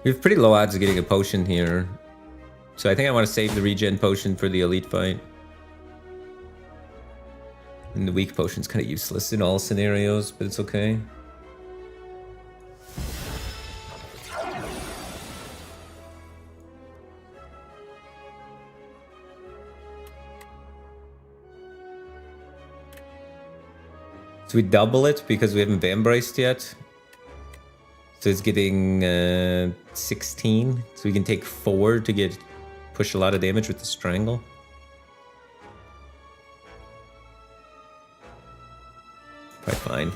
We have pretty low odds of getting a potion here. So I think I want to save the regen potion for the elite fight. And the weak potion's kind of useless in all scenarios, but it's okay. So we double it because we haven't Vambraced yet. So it's getting 16. So we can take 4 to push a lot of damage with the Strangle. Probably fine.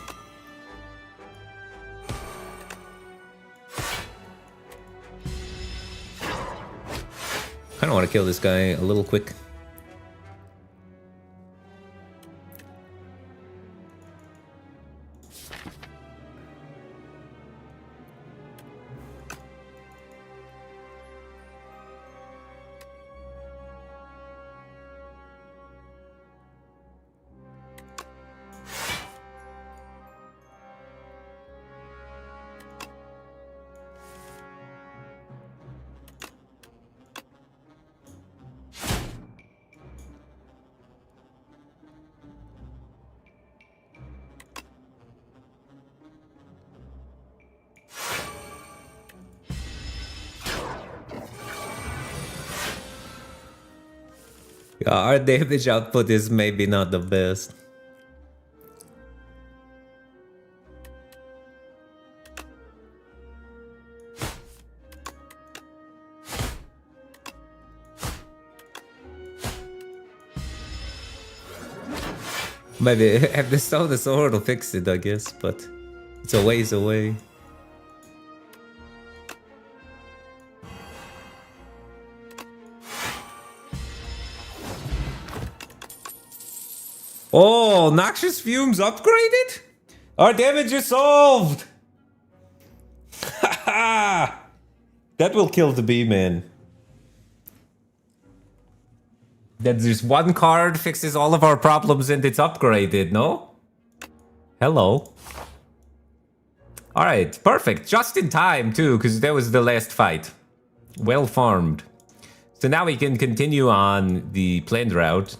Kind of want to kill this guy a little quick. Yeah, our damage output is maybe not the best. Maybe if they stole the sword, will fix it, I guess, but it's a ways away. Oh, Noxious Fumes upgraded? Our damage is solved! Haha! That will kill the B-man. That there's one card fixes all of our problems and it's upgraded, no? Hello. Alright, perfect. Just in time, too, because that was the last fight. Well farmed. So now we can continue on the planned route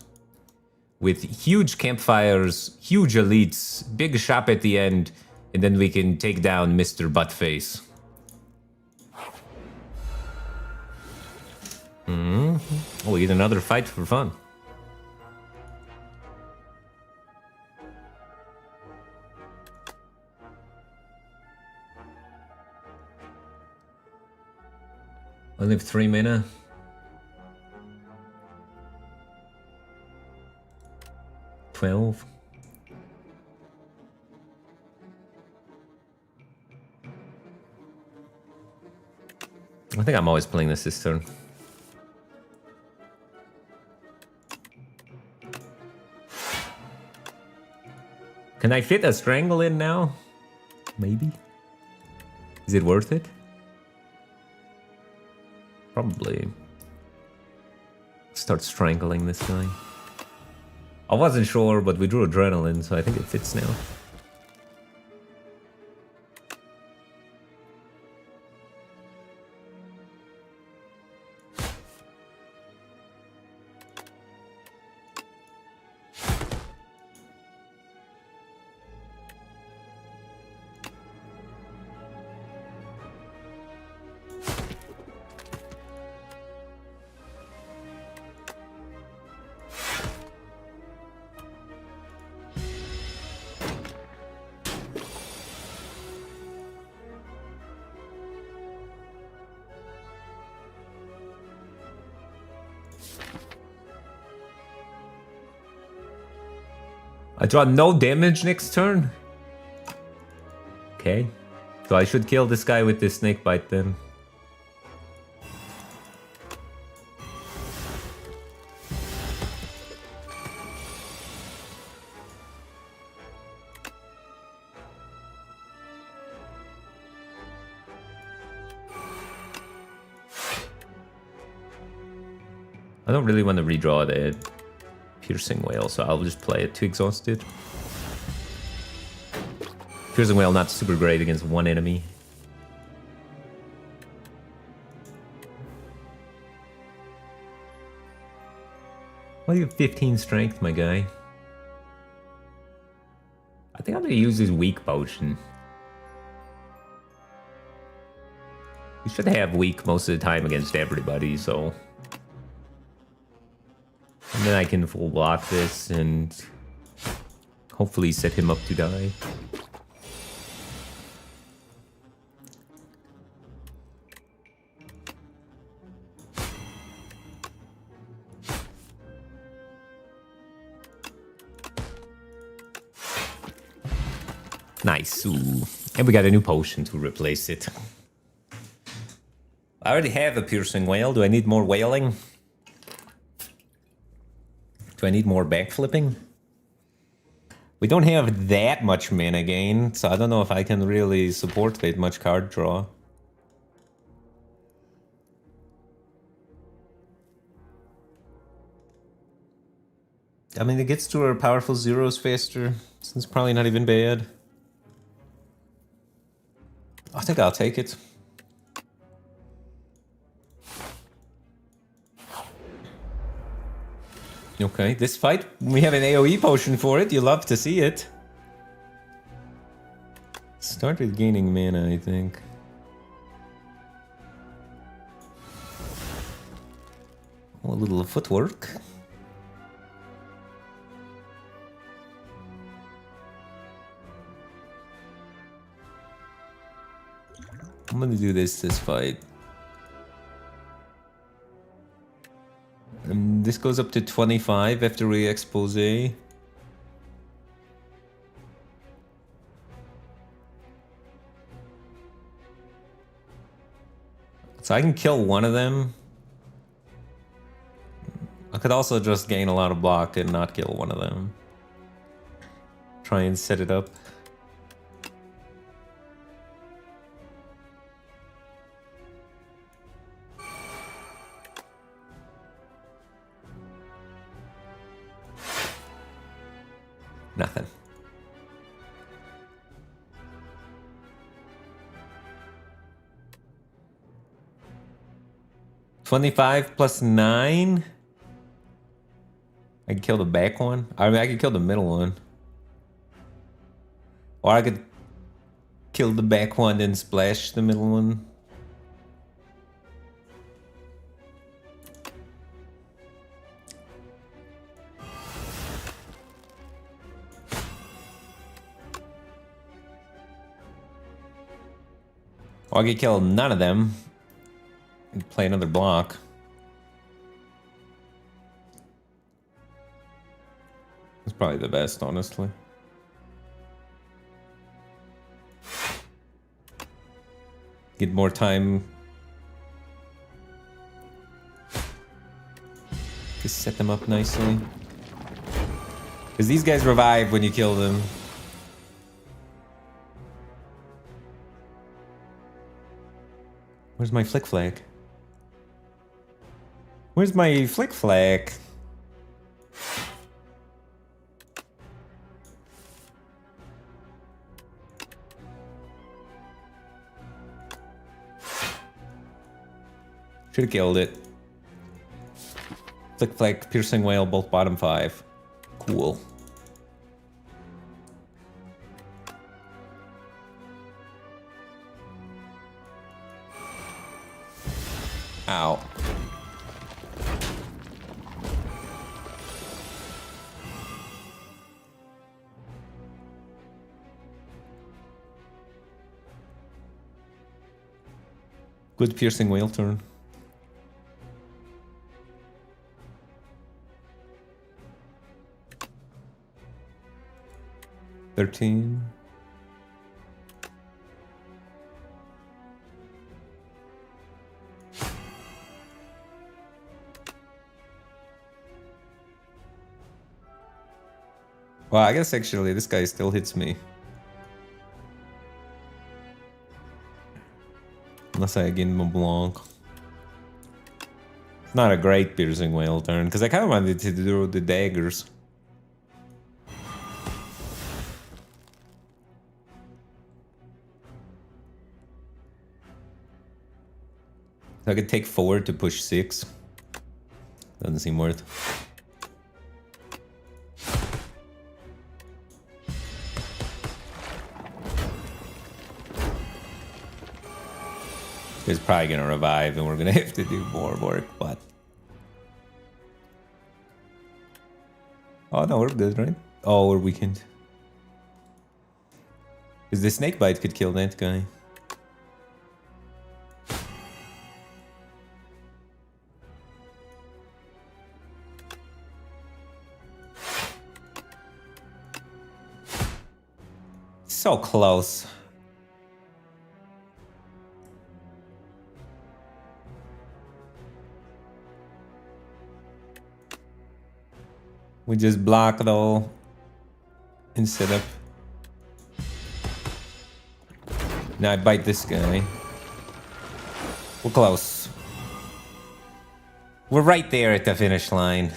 with huge campfires, huge elites, big shop at the end, and then we can take down Mr. Buttface. Oh, we get another fight for fun. Only have 3 mana. I think I'm always playing this turn. Can I fit a Strangle in now? Maybe. Is it worth it? Probably. Start strangling this guy. I wasn't sure, but we drew Adrenaline, so I think it fits now. I draw no damage next turn? Okay. So I should kill this guy with this snake bite then. I don't really want to redraw the piercing whale, so I'll just play it too exhausted. Piercing whale not super great against one enemy. Why do you have 15 strength, my guy? I think I'm gonna use his weak potion. You should have weak most of the time against everybody, so... And then I can full block this and hopefully set him up to die. Nice. Ooh. And we got a new potion to replace it. I already have a piercing whale. Do I need more whaling? Do I need more backflipping? We don't have that much mana gain, so I don't know if I can really support that much card draw. I mean, it gets to our powerful zeros faster, so it's probably not even bad. I think I'll take it. Okay, this fight, we have an AoE potion for it. You love to see it. Start with gaining mana, I think. Oh, a little footwork. I'm gonna do this fight. This goes up to 25 after we expose. So I can kill one of them. I could also just gain a lot of block and not kill one of them. Try and set it up. Nothing. $25 plus 9. I can kill the back one. I mean, I could kill the middle one. Or I could kill the back one and splash the middle one. Or I could kill none of them and play another block. It's probably the best, honestly. Get more time to set them up nicely. Because these guys revive when you kill them. Where's my flick flag? Where's my flick flag? Should've killed it. Flick flag, piercing whale, both bottom 5. Cool. Ow. Good piercing whale turn. 13. Well, I guess actually this guy still hits me. Unless I gain Mont Blanc. It's not a great piercing whale turn, because I kind of wanted to do the daggers. So I could take 4 to push 6. Doesn't seem worth. He's probably gonna revive and we're gonna have to do more work, but... Oh no, we're good, right? Oh, we're weakened. Because the snake bite could kill that guy. So close. We just block though instead of. Now I bite this guy. We're close. We're right there at the finish line.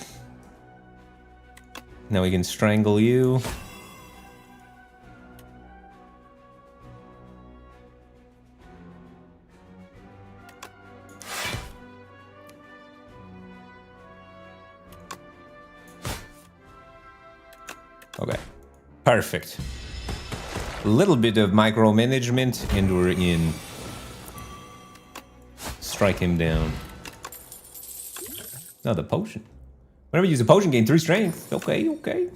Now we can strangle you. Okay, perfect. A little bit of micromanagement and we're in. Strike him down. No, the potion. Whenever you use a potion, gain 3 strength. Okay, okay.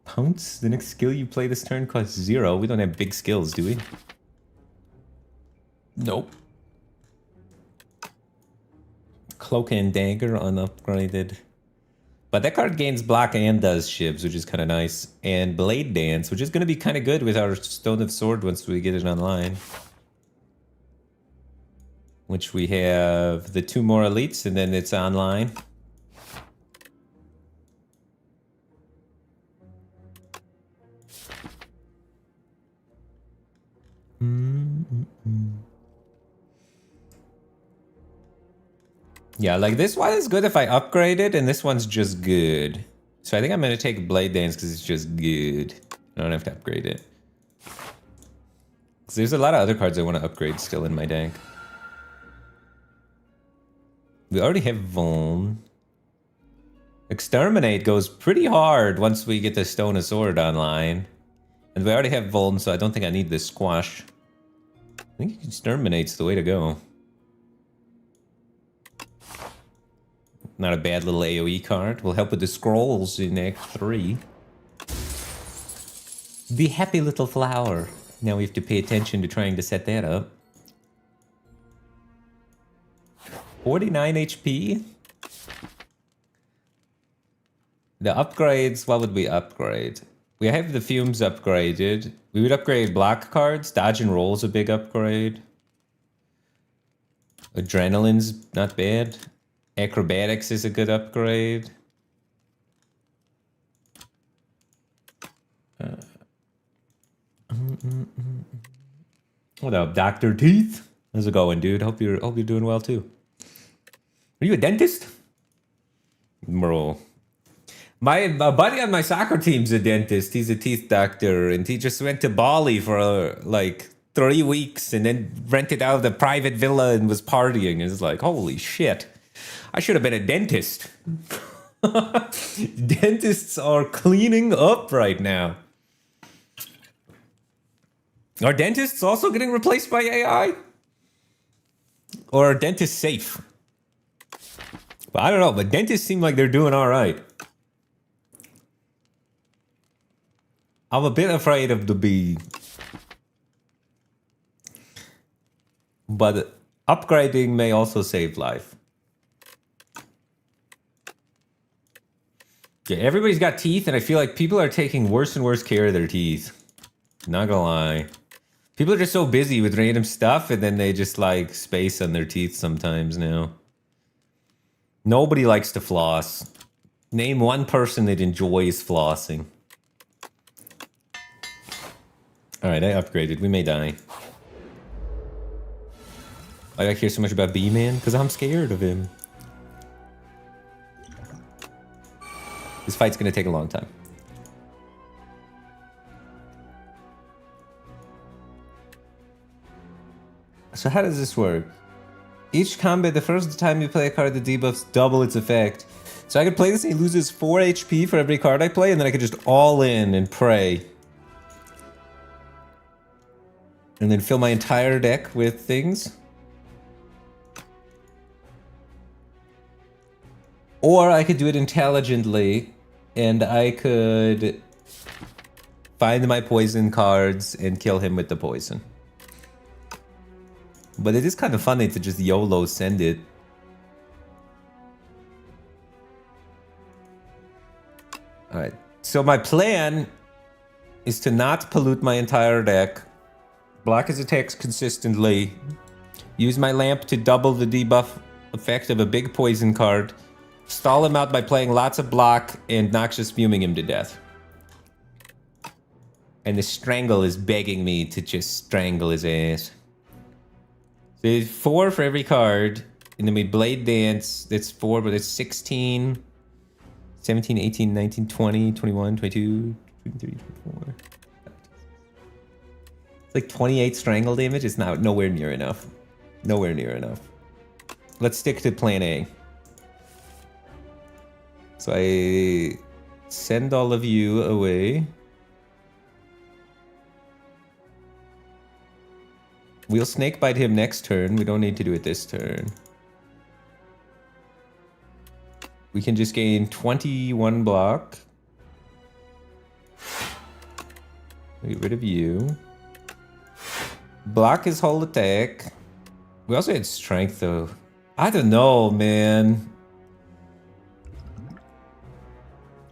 Pounce. The next skill you play this turn costs 0. We don't have big skills, do we? Nope. Cloak and Dagger unupgraded. But that card gains block and does shivs, which is kind of nice. And Blade Dance, which is going to be kind of good with our Stone of Sword once we get it online. Which we have the 2 more elites, and then it's online. Yeah, like this one is good if I upgrade it, and this one's just good. So I think I'm going to take Blade Dance because it's just good. I don't have to upgrade it. Because there's a lot of other cards I want to upgrade still in my deck. We already have Vuln. Exterminate goes pretty hard once we get the Stone of Sword online. And we already have Vuln, so I don't think I need this Squash. I think Exterminate's the way to go. Not a bad little AoE card. Will help with the scrolls in Act 3. The happy little flower. Now we have to pay attention to trying to set that up. 49 HP. The upgrades, what would we upgrade? We have the Fumes upgraded. We would upgrade block cards. Dodge and Roll's a big upgrade. Adrenaline's not bad. Acrobatics is a good upgrade. What up, Dr. Teeth? How's it going, dude? Hope you're doing well too. Are you a dentist? Bro. My buddy on my soccer team's a dentist. He's a teeth doctor, and he just went to Bali for like 3 weeks and then rented out the private villa and was partying. It's like, holy shit. I should have been a dentist. Dentists are cleaning up right now. Are dentists also getting replaced by AI? Or are dentists safe? But I don't know, but dentists seem like they're doing all right. I'm a bit afraid of the bee. But upgrading may also save life. Okay, everybody's got teeth, and I feel like people are taking worse and worse care of their teeth. Not gonna lie. People are just so busy with random stuff, and then they just like space on their teeth sometimes now. Nobody likes to floss. Name one person that enjoys flossing. Alright, I upgraded. We may die. Why do I care so much about B-Man? Because I'm scared of him. This fight's gonna take a long time. So how does this work? Each combat, the first time you play a card, the debuffs double its effect. So I could play this and he loses 4 HP for every card I play, and then I could just all in and pray. And then fill my entire deck with things. Or I could do it intelligently, and I could find my poison cards and kill him with the poison. But it is kind of funny to just YOLO send it. Alright, so my plan is to not pollute my entire deck, block his attacks consistently, use my lamp to double the debuff effect of a big poison card, stall him out by playing lots of block and noxious fuming him to death. And the strangle is begging me to just strangle his ass. So it's 4 for every card, and then we Blade Dance, that's 4, but it's 16, 17, 18, 19, 20, 21, 22, 23, 24. It's like 28 strangle damage. It's not nowhere near enough. Nowhere near enough. Let's stick to plan A. So I send all of you away. We'll snakebite him next turn. We don't need to do it this turn. We can just gain 21 block. Get rid of you. Block his whole attack. We also had strength though. I don't know, man.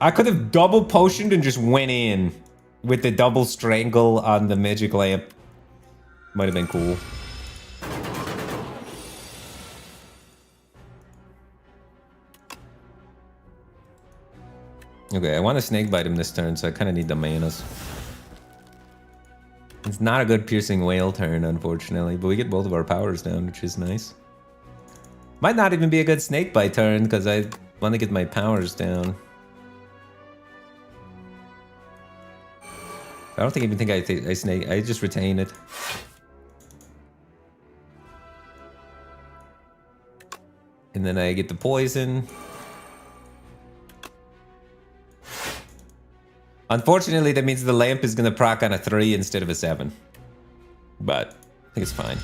I could have double potioned and just went in with the double strangle on the magic lamp. Might have been cool. Okay, I want to snakebite him this turn, so I kind of need the manas. It's not a good piercing whale turn, unfortunately, but we get both of our powers down, which is nice. Might not even be a good snakebite turn, because I want to get my powers down. I don't even think I snake. I just retain it. And then I get the poison. Unfortunately, that means the lamp is going to proc on a 3 instead of a 7. But I think it's fine.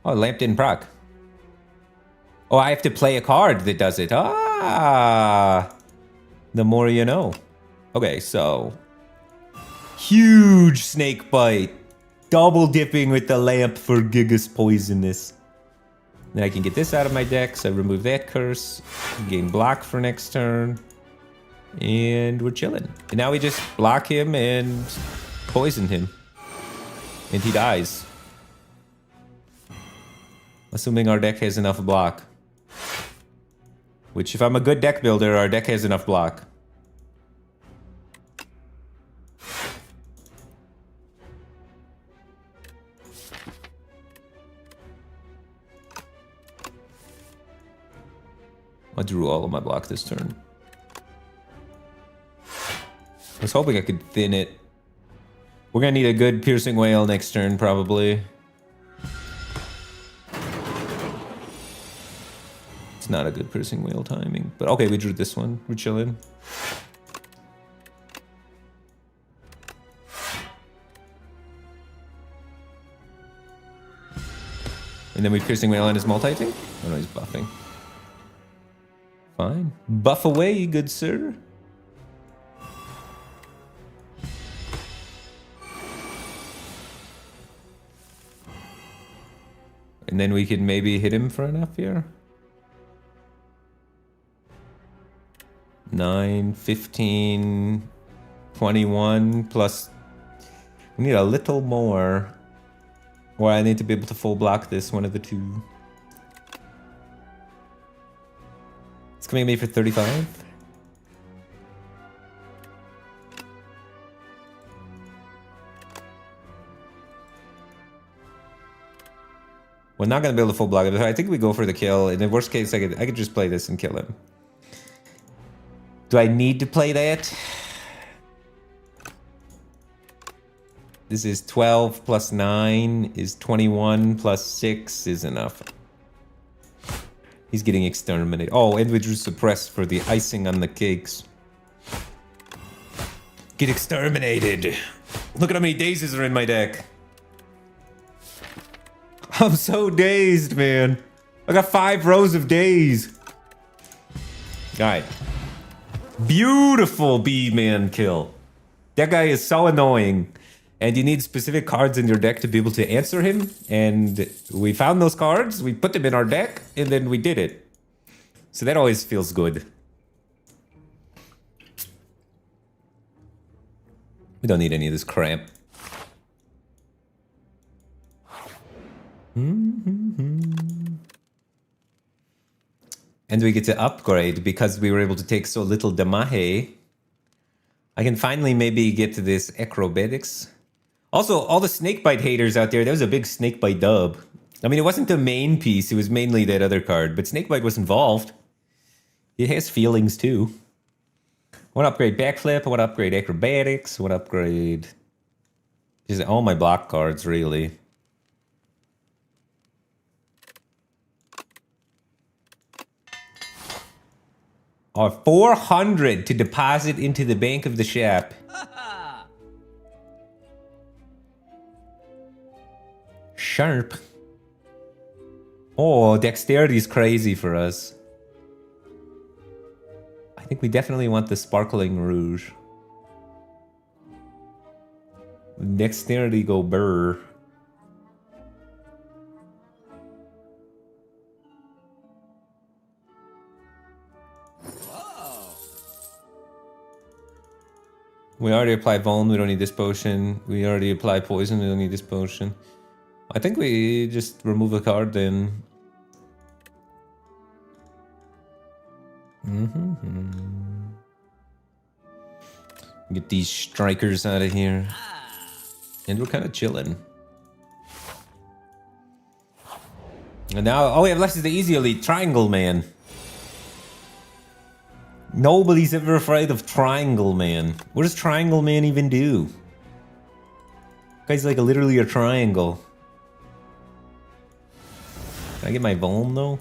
Oh, lamp didn't proc. Oh, I have to play a card that does it. Ah! The more you know. Okay, so... Huge snake bite. Double dipping with the lamp for Gigas Poisonous. Then I can get this out of my deck, so I remove that curse. Gain block for next turn. And we're chilling. And now we just block him and poison him. And he dies. Assuming our deck has enough block. Which, if I'm a good deck builder, our deck has enough block. I drew all of my block this turn. I was hoping I could thin it. We're gonna need a good piercing whale next turn, probably. It's not a good piercing whale timing, but okay, we drew this one. We're chilling. And then we piercing whale on his multi-tank? Oh no, he's buffing. Fine. Buff away, good sir. And then we can maybe hit him for enough here. 9, 15, 21 plus... We need a little more. Or I need to be able to full block this, one of the two. It's coming at me for 35. We're not gonna be able to full block it. I think we go for the kill. In the worst case, I could just play this and kill him. Do I need to play that? This is 12 plus 9 is 21 plus 6 is enough. He's getting exterminated. Oh, and we drew suppressed for the icing on the cakes. Get exterminated. Look at how many dazes are in my deck. I'm so dazed, man. I got 5 rows of daze. Alright. Beautiful B-man kill. That guy is so annoying. And you need specific cards in your deck to be able to answer him. And we found those cards, we put them in our deck, and then we did it. So that always feels good. We don't need any of this crap. And we get to upgrade because we were able to take so little damage. I can finally maybe get to this acrobatics. Also, all the snakebite haters out there, that was a big snakebite dub. I mean, it wasn't the main piece, it was mainly that other card, but snakebite was involved. It has feelings too. I want to upgrade backflip, I want to upgrade acrobatics, I want to upgrade just all my block cards, really. Or 400 to deposit into the bank of the shop. Sharp. Oh, dexterity is crazy for us. I think we definitely want the sparkling rouge. Dexterity go burr. We already apply Vuln, we don't need this potion. We already apply Poison, we don't need this potion. I think we just remove a card then. Get these strikers out of here. And we're kind of chilling. And now all we have left is the easy elite, Triangle Man. Nobody's ever afraid of Triangle Man. What does Triangle Man even do? Guy's like literally a triangle. Can I get my Vuln though?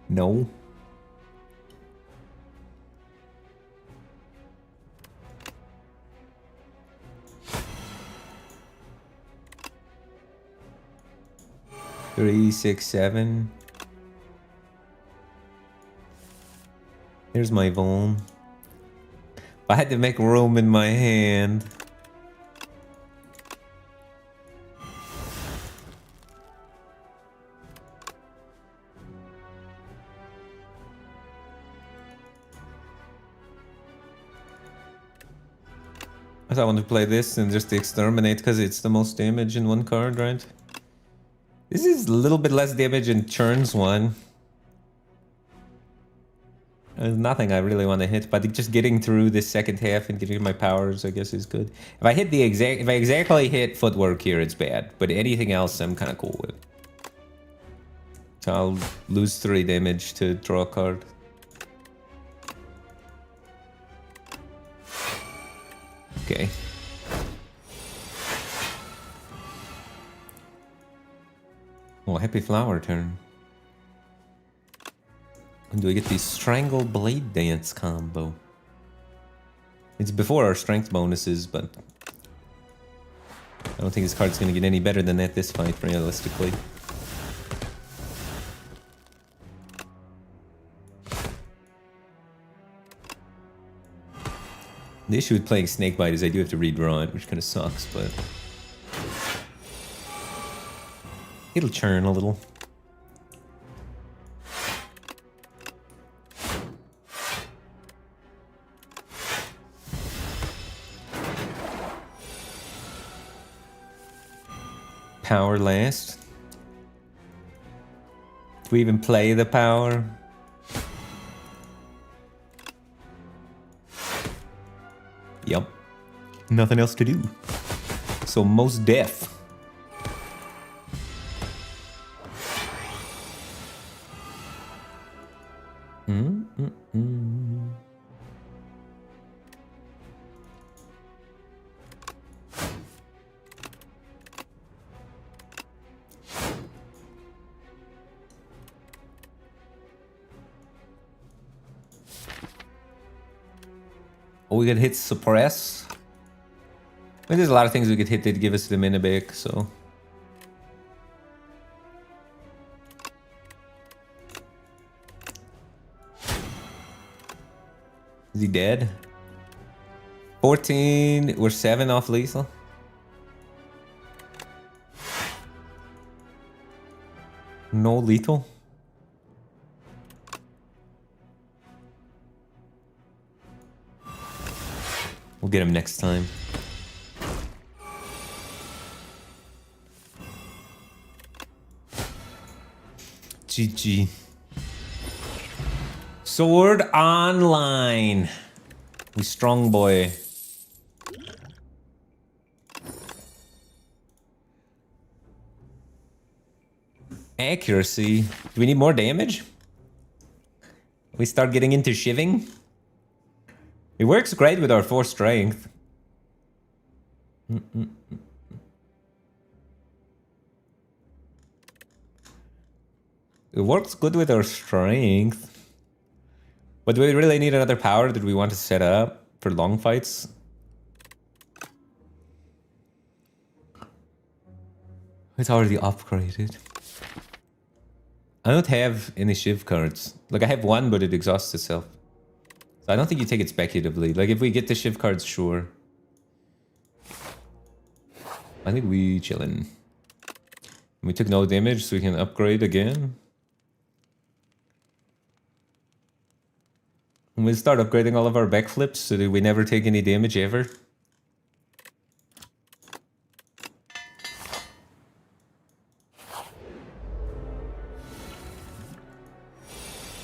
No. Three, 6, 7. Here's my Vuln. I had to make room in my hand. I thought I wanted to play this and just exterminate because it's the most damage in one card, right? This is a little bit less damage in turns one. There's nothing I really want to hit, but just getting through this second half and getting my powers, I guess, is good. If I hit the if I exactly hit footwork here, it's bad. But anything else, I'm kind of cool with. So I'll lose 3 damage to draw a card. Okay. Oh, happy flower turn. When do we get the Strangle Blade Dance combo? It's before our strength bonuses, but I don't think this card's going to get any better than that this fight, realistically. The issue with playing Snakebite is I do have to redraw it, which kind of sucks, but it'll churn a little. Power last. Do we even play the power? Yep. Nothing else to do. So most deaf. Oh, we could hit suppress. I mean, there's a lot of things we could hit that give us the mana back, so. Is he dead? 14, we're 7 off lethal. No lethal. We'll get him next time. GG. Sword online. We strong boy. Accuracy. Do we need more damage? We start getting into shiving? It works great with our 4 strength. It works good with our strength. But do we really need another power that we want to set up for long fights? It's already upgraded. I don't have any shiv cards. Like, I have one, but it exhausts itself. So I don't think you take it speculatively. Like, if we get the shiv cards, sure. I think we chillin'. We took no damage, so we can upgrade again. And we'll start upgrading all of our backflips so that we never take any damage ever.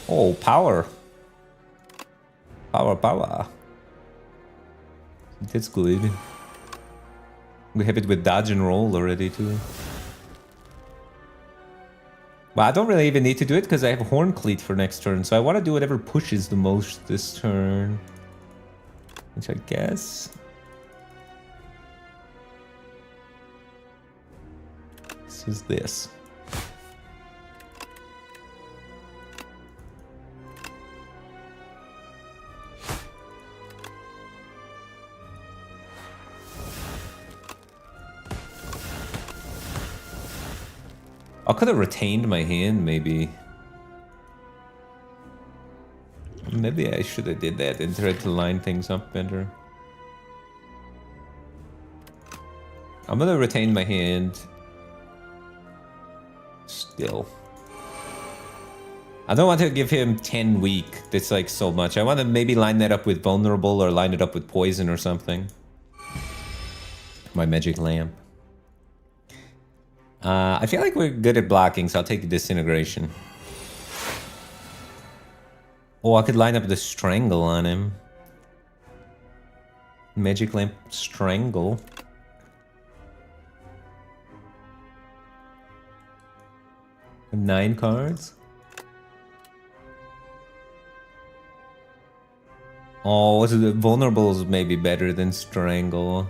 Oh, power. Power. That's good. We have it with dodge and roll already too. But I don't really even need to do it because I have Horn Cleat for next turn. So I want to do whatever pushes the most this turn. Which I guess... this is this. I could have retained my hand, maybe. Maybe I should have did that and tried to line things up better. I'm gonna retain my hand. Still. I don't want to give him 10 weak. That's like so much. I want to maybe line that up with vulnerable or line it up with poison or something. My magic lamp. I feel like we're good at blocking, so I'll take the disintegration. Oh, I could line up the strangle on him. Magic lamp strangle. Have 9 cards. Oh, what's it? Vulnerables may be better than strangle.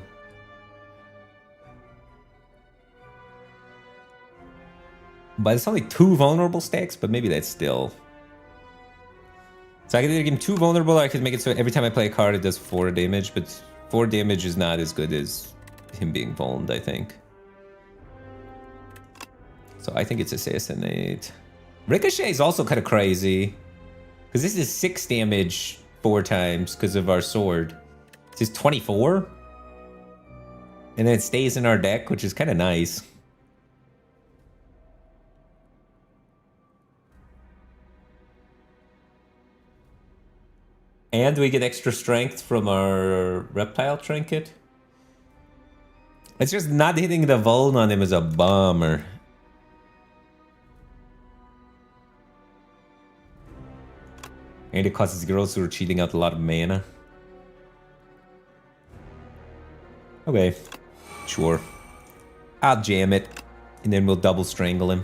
But it's only 2 vulnerable stacks, but maybe that's still... So I could either give him 2 vulnerable, or I could make it so every time I play a card it does 4 damage, but 4 damage is not as good as him being vulned, I think. So I think it's Assassinate. Ricochet is also kind of crazy. Because this is 6 damage 4 times because of our sword. Just 24? And then it stays in our deck, which is kind of nice. And we get extra strength from our reptile trinket. It's just not hitting the vuln on him is a bummer. And it causes girls who are cheating out a lot of mana. Okay, sure. I'll jam it, and then we'll double strangle him.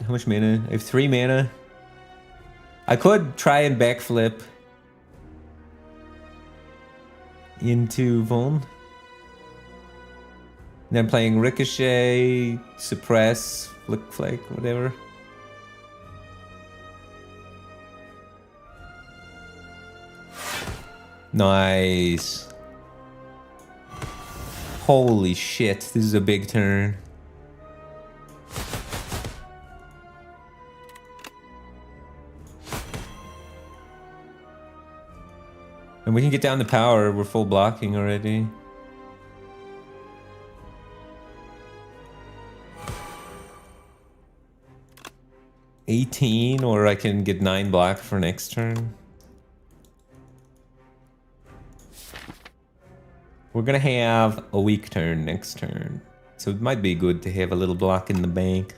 How much mana? I have 3 mana. I could try and backflip into Vuln. And then playing Ricochet, Suppress, Flick Flag, whatever. Nice. Holy shit, this is a big turn. And we can get down the power, we're full blocking already. $18, or I can get 9 black for next turn. We're gonna have a weak turn next turn, so it might be good to have a little block in the bank.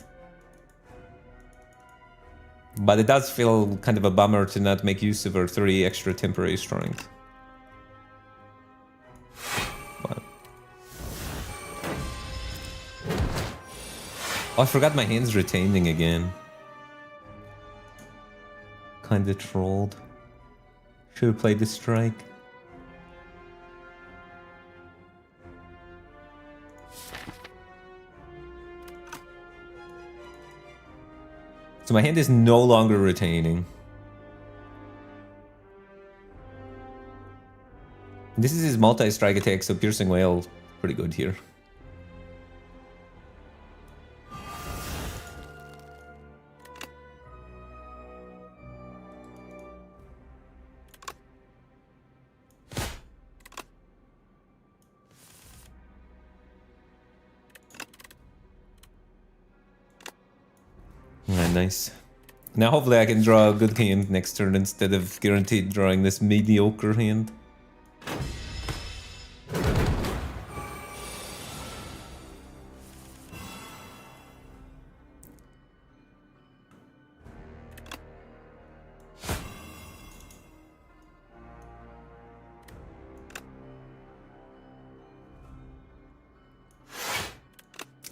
But it does feel kind of a bummer to not make use of our 3 extra temporary strength. But... oh, I forgot my hand's retaining again. Kinda trolled. Should have played the strike. So my hand is no longer retaining. This is his multi-strike attack, so Piercing Whale, pretty good here. Nice. Now hopefully I can draw a good hand next turn instead of guaranteed drawing this mediocre hand.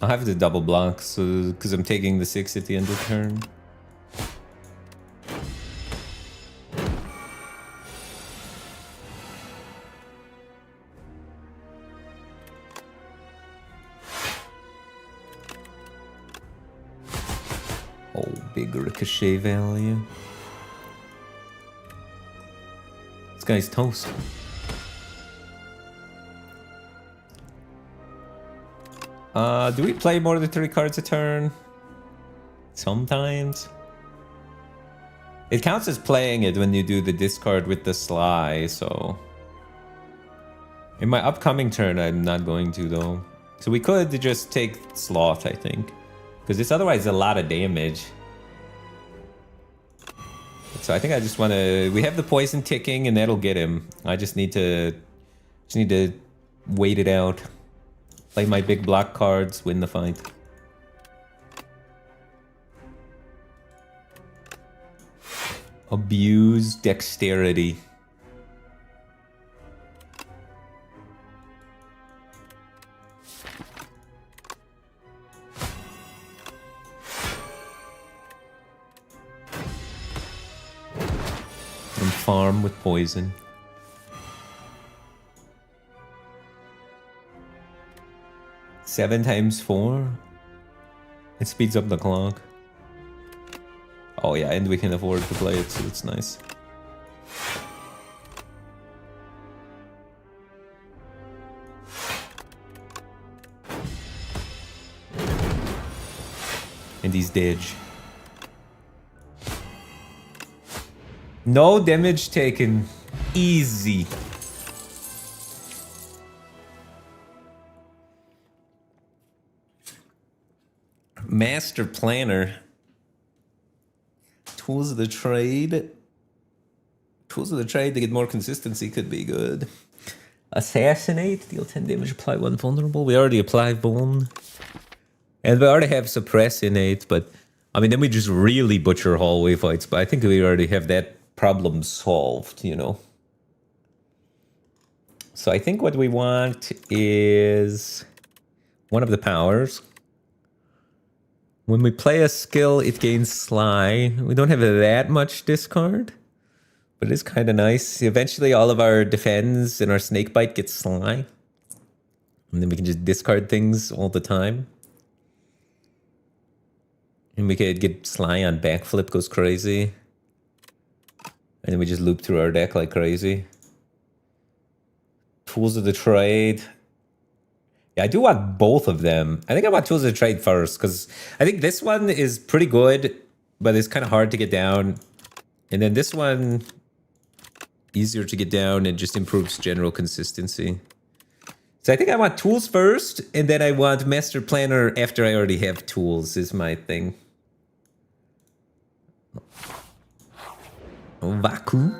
I'll have to double block, so because I'm taking the 6 at the end of the turn. Oh, big ricochet value. This guy's toast. Do we play more than 3 cards a turn? Sometimes. It counts as playing it when you do the discard with the sly, so... in my upcoming turn, I'm not going to, though. So we could just take Sloth, I think. Because it's otherwise a lot of damage. So I think I just want to... we have the poison ticking, and that'll get him. I just need to wait it out. Play my big block cards, win the fight. Abuse dexterity. And farm with poison. Seven times 4. It speeds up the clock. Oh yeah, and we can afford to play it, so it's nice. he's dead. No damage taken. Easy. Master Planner. Tools of the Trade. Tools of the Trade to get more consistency could be good. Assassinate. Deal 10 damage. Apply 1 vulnerable. We already apply Vuln. And we already have Suppress innate, but... I mean, then we just really butcher hallway fights. But I think we already have that problem solved, you know. So I think what we want is... one of the powers. When we play a skill, it gains Sly. We don't have that much discard. But it's kind of nice. Eventually, all of our defense and our Snakebite gets Sly. And then we can just discard things all the time. And we could get Sly on Backflip, goes crazy. And then we just loop through our deck like crazy. Tools of the Trade. Yeah, I do want both of them. I think I want Tools of the Trade first, because I think this one is pretty good, but it's kind of hard to get down. And then this one, easier to get down and just improves general consistency. So I think I want tools first, and then I want Master Planner after I already have tools, is my thing. Vaku.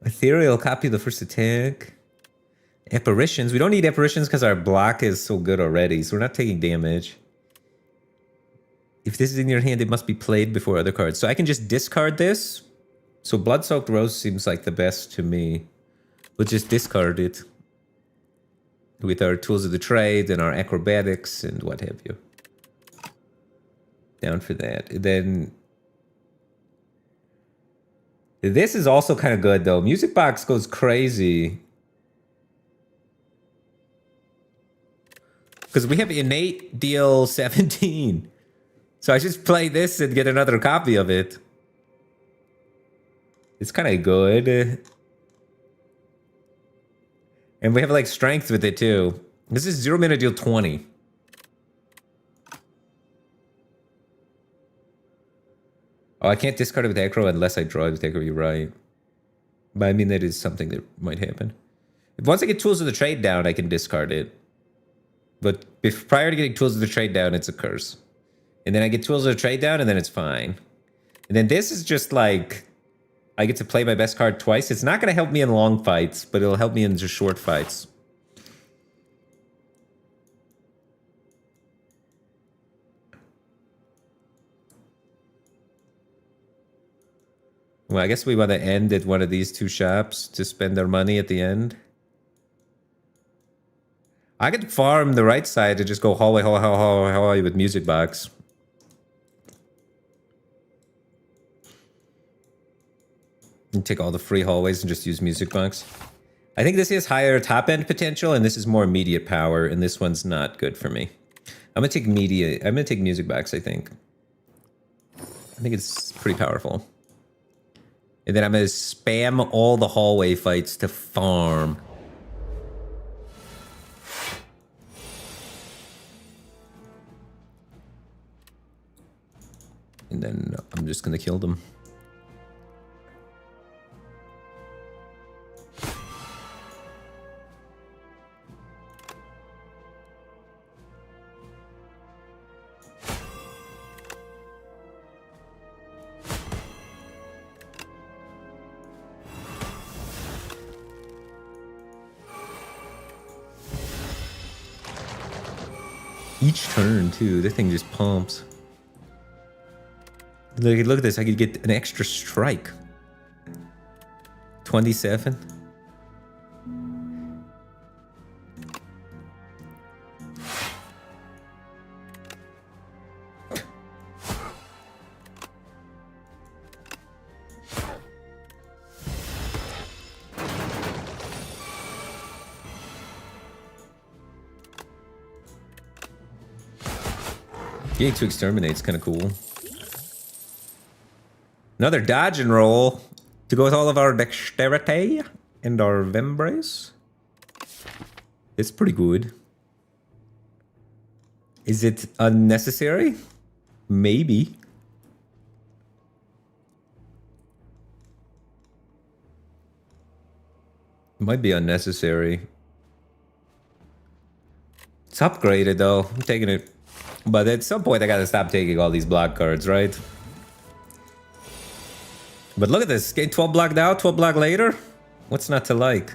Ethereal, copy the first attack. Apparitions. We don't need apparitions because our block is so good already, so we're not taking damage. If this is in your hand, it must be played before other cards. So I can just discard this. So Blood-Soaked Rose seems like the best to me. We'll just discard it. With our Tools of the Trade and our Acrobatics and what have you. Down for that. And then... this is also kind of good, though. Music Box goes crazy. Because we have innate deal 17. So I just play this and get another copy of it. It's kind of good. And we have like strength with it too. This is 0 mana deal 20. Oh, I can't discard it with aggro unless I draw it with aggro, you're right. But I mean, that is something that might happen. Once I get Tools of the Trade down, I can discard it. But prior to getting Tools of the Trade down, it's a curse. And then I get Tools of the Trade down, and then it's fine. And then this is just like... I get to play my best card twice. It's not going to help me in long fights, but it'll help me in just short fights. Well, I guess we want to end at one of these two shops to spend our money at the end. I could farm the right side to just go hallway with Music Box. And take all the free hallways and just use Music Box. I think this has higher top-end potential, and this is more immediate power, and this one's not good for me. I'm gonna take Music Box, I think. I think it's pretty powerful. And then I'm gonna spam all the hallway fights to farm. And then I'm just gonna kill them. Each turn, too. This thing just pumps. Look at this. I could get an extra strike. 27. Getting to exterminate is kind of cool. Another dodge and roll to go with all of our dexterity and our Vembrace. It's pretty good. Is it unnecessary? Maybe. It might be unnecessary. It's upgraded though. I'm taking it. But at some point I gotta stop taking all these block cards, right? But look at this. Getting 12 block now, 12 block later. What's not to like?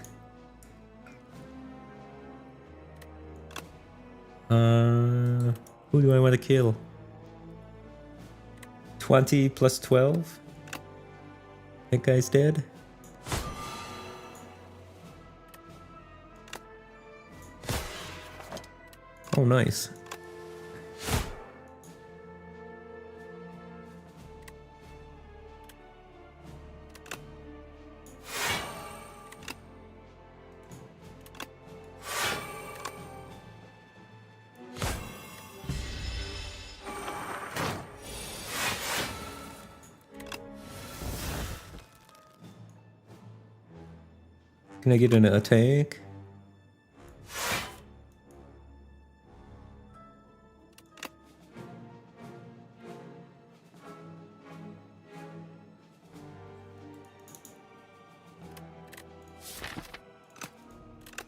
Who do I want to kill? 20 plus 12? That guy's dead. Oh, nice. Can I get an attack?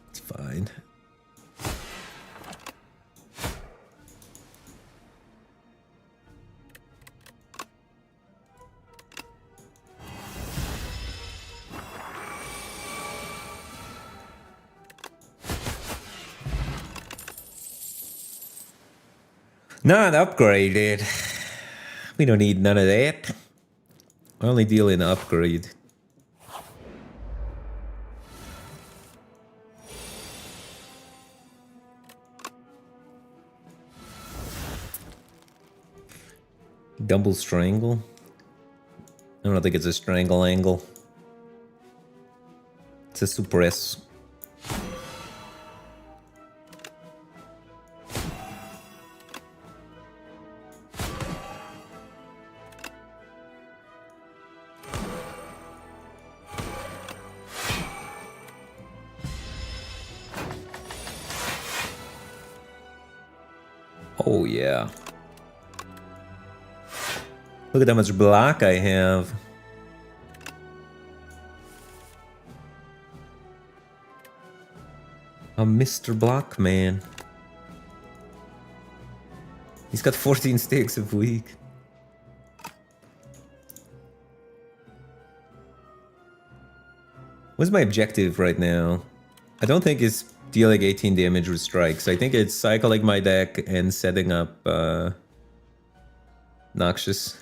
It's fine. Not upgraded. We don't need none of that. I only deal in upgrade. Double strangle? I don't think it's a strangle angle. It's a suppress. Oh yeah. Look at how much block I have. I'm Mr. Block Man. He's got 14 sticks a week. What's my objective right now? I don't think it's dealing 18 damage with strikes. I think it's cycling my deck and setting up Noxious.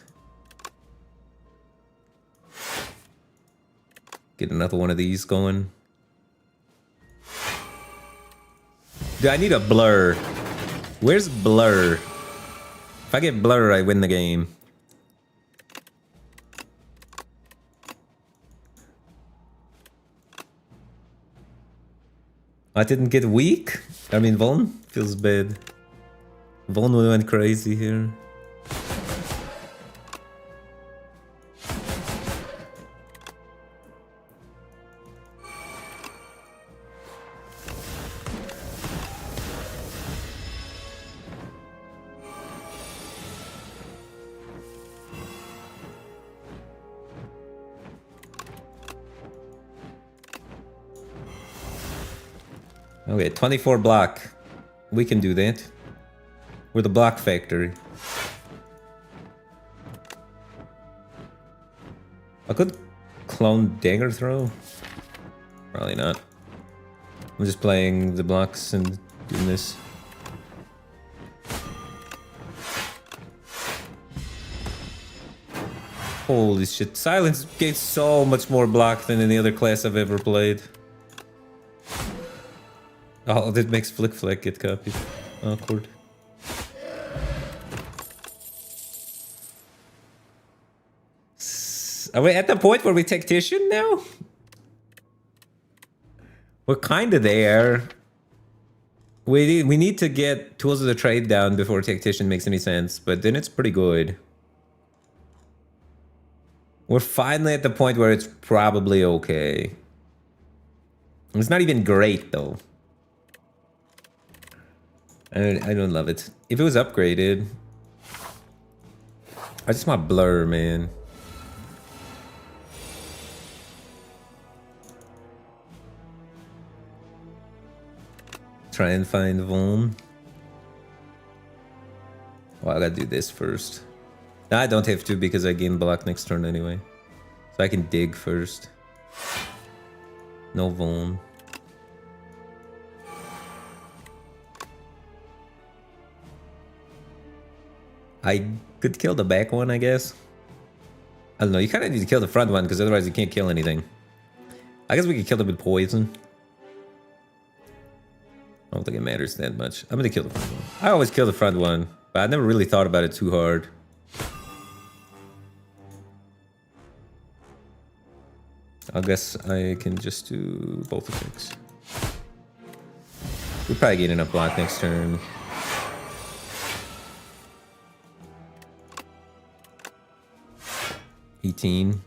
Get another one of these going. Dude, I need a blur. Where's blur? If I get blur, I win the game. I didn't get weak? I mean, Vaughn feels bad. Vaughn went crazy here. Okay, 24 block. We can do that. We're the block factory. I could clone dagger throw. Probably not. I'm just playing the blocks and doing this. Holy shit. Silence gave so much more block than any other class I've ever played. Oh, that makes Flick Flack get copied. Awkward. Are we at the point where we tactician now? We're kind of there. We need to get Tools of the Trade down before tactician makes any sense, but then it's pretty good. We're finally at the point where it's probably okay. It's not even great though. I don't love it. If it was upgraded, I just want blur, man. Try and find Vaughn. Well, I gotta do this first. No, I don't have to because I gain block next turn anyway. So I can dig first. No Vaughn. I could kill the back one, I guess. I don't know, you kind of need to kill the front one because otherwise you can't kill anything. I guess we could kill it with poison. I don't think it matters that much. I'm gonna kill the front one. I always kill the front one, but I never really thought about it too hard. I guess I can just do both effects. We'll probably get enough block next turn. $18.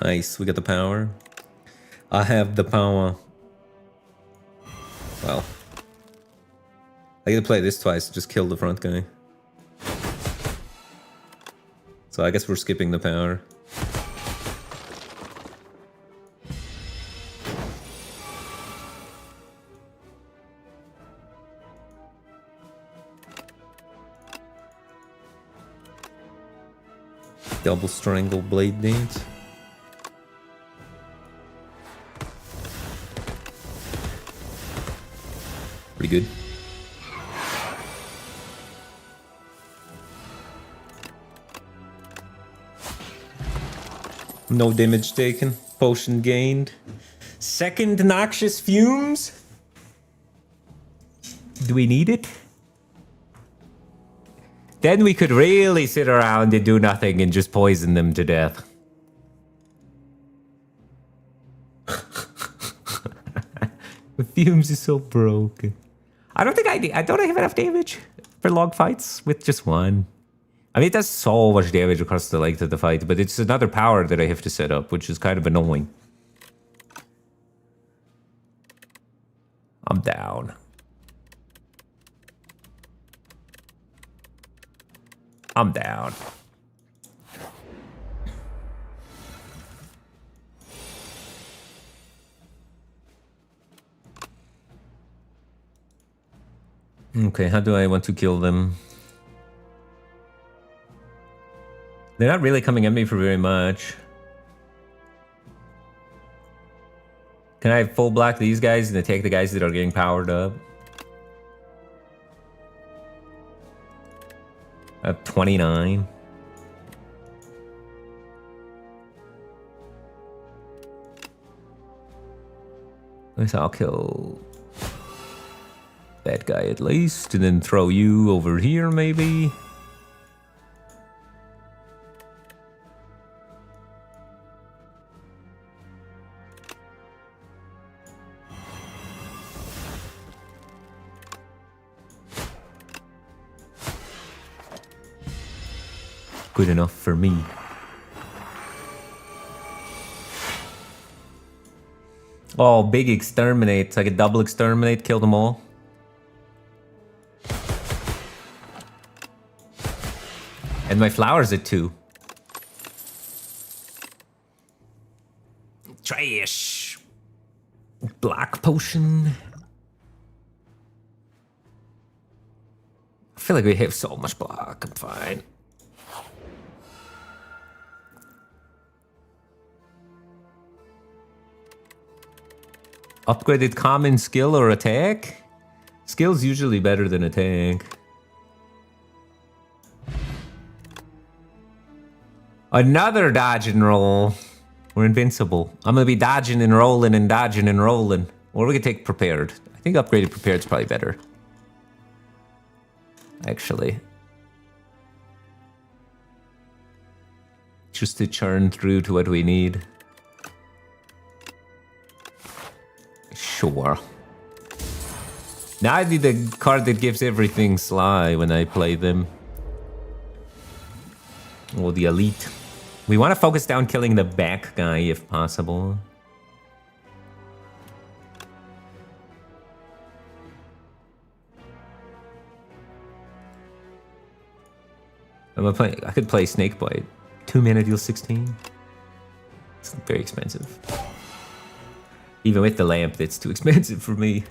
Nice, we got the power. I have the power. Well, I get to play this twice, just kill the front guy. So I guess we're skipping the power. Double strangle blade dance. Pretty good. No damage taken. Potion gained. Second noxious fumes. Do we need it? Then we could really sit around and do nothing and just poison them to death. The fumes is so broken. I don't think I don't have enough damage for long fights with just one. I mean, it does so much damage across the length of the fight, but it's another power that I have to set up, which is kind of annoying. I'm down. I'm down. Okay, how do I want to kill them? They're not really coming at me for very much. Can I full block these guys and attack the guys that are getting powered up? I have 29. I guess I'll kill that guy at least, and then throw you over here maybe. Good enough for me. Oh, big exterminate. Like a double exterminate, kill them all. And my flower's at 2. Trash. Black potion. I feel like we have so much block. I'm fine. Upgraded common skill or attack? Skill's usually better than attack. Another dodge and roll. We're invincible. I'm gonna be dodging and rolling and dodging and rolling. Or we could take prepared. I think upgraded prepared's probably better. Actually. Just to churn through to what we need. Sure. Now I need the card that gives everything Sly when I play them. Or the Elite. We want to focus down killing the back guy if possible. I could play Snakebite. 2 mana deal 16. It's very expensive. Even with the lamp, it's too expensive for me.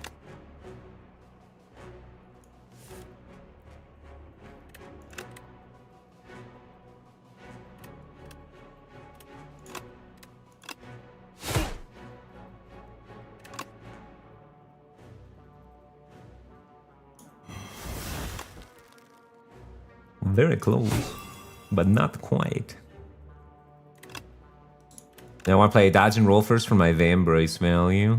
Very close, but not quite. Now I want to play a dodge and roll first for my Vambrace value.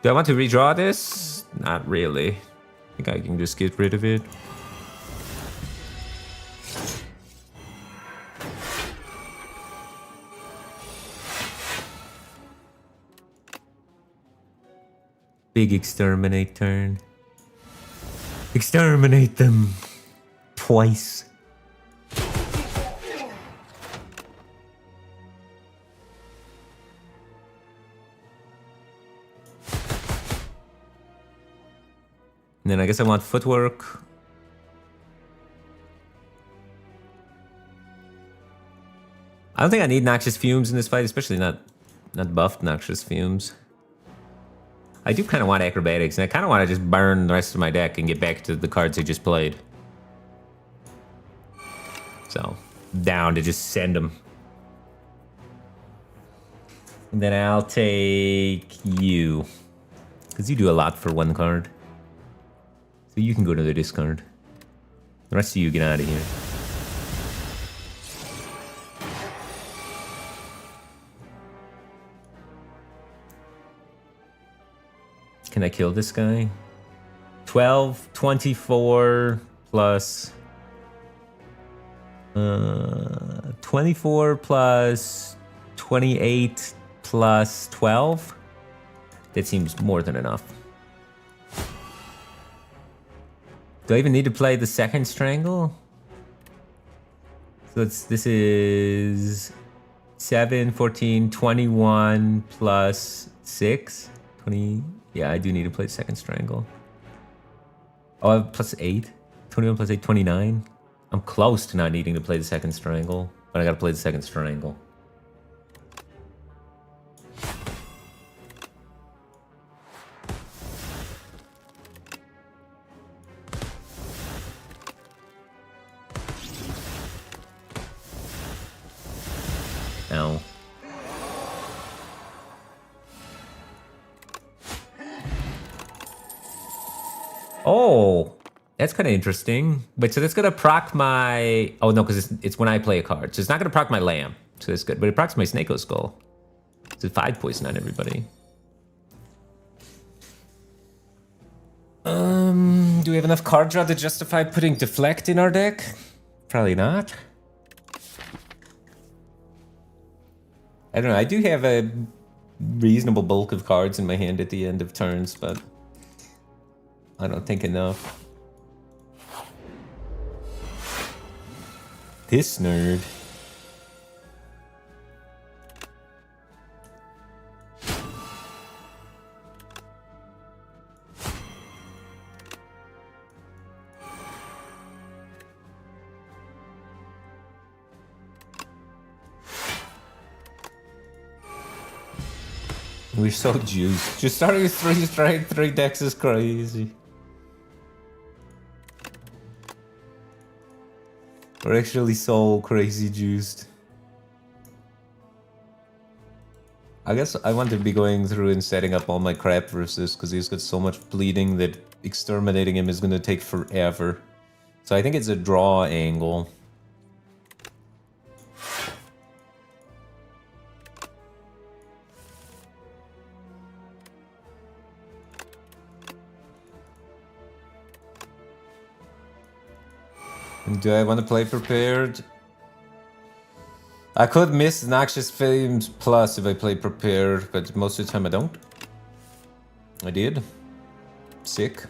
Do I want to redraw this? Not really. I think I can just get rid of it. Big exterminate turn. Exterminate them twice. And then I guess I want footwork. I don't think I need Noxious Fumes in this fight, especially not buffed Noxious Fumes. I do kind of want Acrobatics, and I kind of want to just burn the rest of my deck and get back to the cards I just played. So, down to just send them. And then I'll take you. Because you do a lot for one card. So you can go to the discard. The rest of you get out of here. Can I kill this guy? 12, 24 plus 24 plus 28 plus 12. That seems more than enough. Do I even need to play the second strangle? So this is 7, 14, 21 plus 6, 20. Yeah, I do need to play second strangle. Oh, I have plus 8. 21 plus 8, 29. I'm close to not needing to play the second strangle, but I gotta play the second strangle. Ow. Oh, that's kind of interesting. Wait, so that's gonna proc my... Oh no, because it's when I play a card. So it's not gonna proc my lamb. So that's good. But it procs my Snako Skull. It's 5 poison on everybody. Do we have enough card draw to justify putting Deflect in our deck? Probably not. I don't know. I do have a reasonable bulk of cards in my hand at the end of turns, but I don't think enough. This nerd. We're so juiced. Just starting with 3 strike, 3 decks is crazy. We're actually so crazy juiced. I guess I want to be going through and setting up all my crap versus, because he's got so much bleeding that exterminating him is going to take forever. So I think it's a draw angle. And do I want to play prepared? I could miss Noxious Flames Plus if I play prepared, but most of the time I don't. I did. Sick.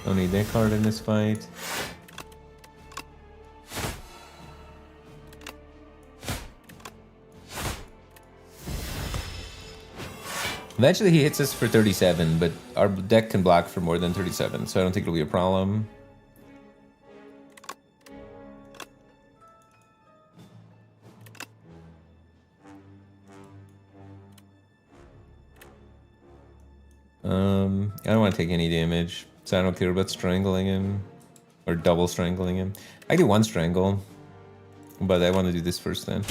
Don't need that card in this fight. Eventually he hits us for 37, but our deck can block for more than 37, so I don't think it'll be a problem. I don't want to take any damage, so I don't care about strangling him or double strangling him. I do one strangle, but I want to do this first then.